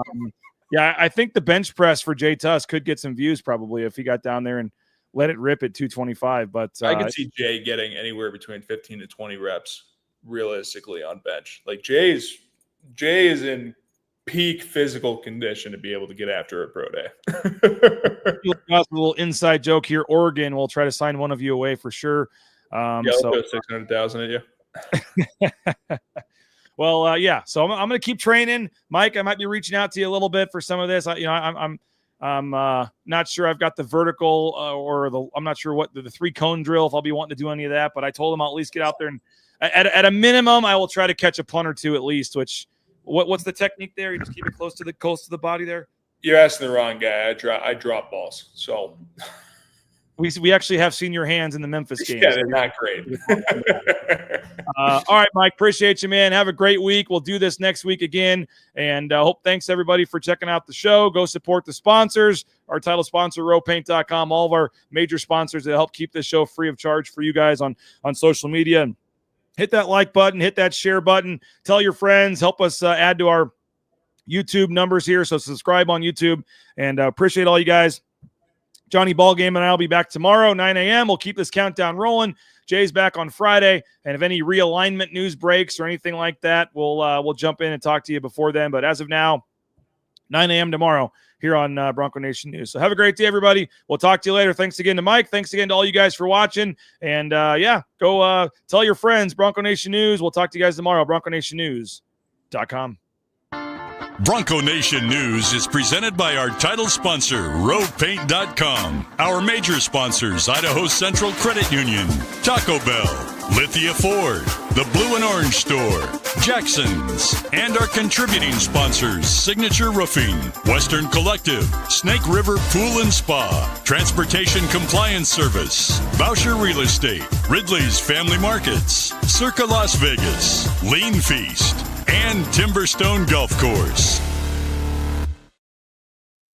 yeah, I think the bench press for Jay Tuss could get some views probably if he got down there and let it rip at 225. But I can see Jay getting anywhere between 15 to 20 reps realistically on bench. Like Jay is in peak physical condition to be able to get after a pro day. A little inside joke here. Oregon will try to sign one of you away for sure. I'll go 600,000 at you. Well, yeah. So I'm going to keep training, Mike. I might be reaching out to you a little bit for some of this. I'm not sure I've got the vertical I'm not sure what the 3-cone drill, if I'll be wanting to do any of that, but I told him I'll at least get out there and at a minimum, I will try to catch a punt or two at least, what's the technique there? You just keep it close to the body there. You're asking the wrong guy. I drop balls. So we actually have seen your hands in the Memphis game. Yeah, they're not great. All right, Mike, appreciate you, man. Have a great week. We'll do this next week again. And thanks everybody for checking out the show. Go support the sponsors, our title sponsor, rowpaint.com, all of our major sponsors that help keep this show free of charge for you guys on social media. And hit that like button, hit that share button, tell your friends, help us add to our YouTube numbers here. So subscribe on YouTube, and appreciate all you guys. Johnny Ballgame and I will be back tomorrow, 9 a.m. We'll keep this countdown rolling. Jay's back on Friday, and if any realignment news breaks or anything like that, we'll jump in and talk to you before then. But as of now, 9 a.m. tomorrow here on Bronco Nation News. So have a great day, everybody. We'll talk to you later. Thanks again to Mike. Thanks again to all you guys for watching. And, go tell your friends, Bronco Nation News. We'll talk to you guys tomorrow, bronconationnews.com. Bronco Nation News is presented by our title sponsor, rowpaint.com. Our major sponsors, Idaho Central Credit Union, Taco Bell, Lithia Ford, the Blue and Orange Store, Jackson's, and our contributing sponsors, Signature Roofing, Western Collective, Snake River Pool and Spa, Transportation Compliance Service, Boucher Real Estate, Ridley's Family Markets, Circa Las Vegas, Lean Feast, and Timberstone Golf Course.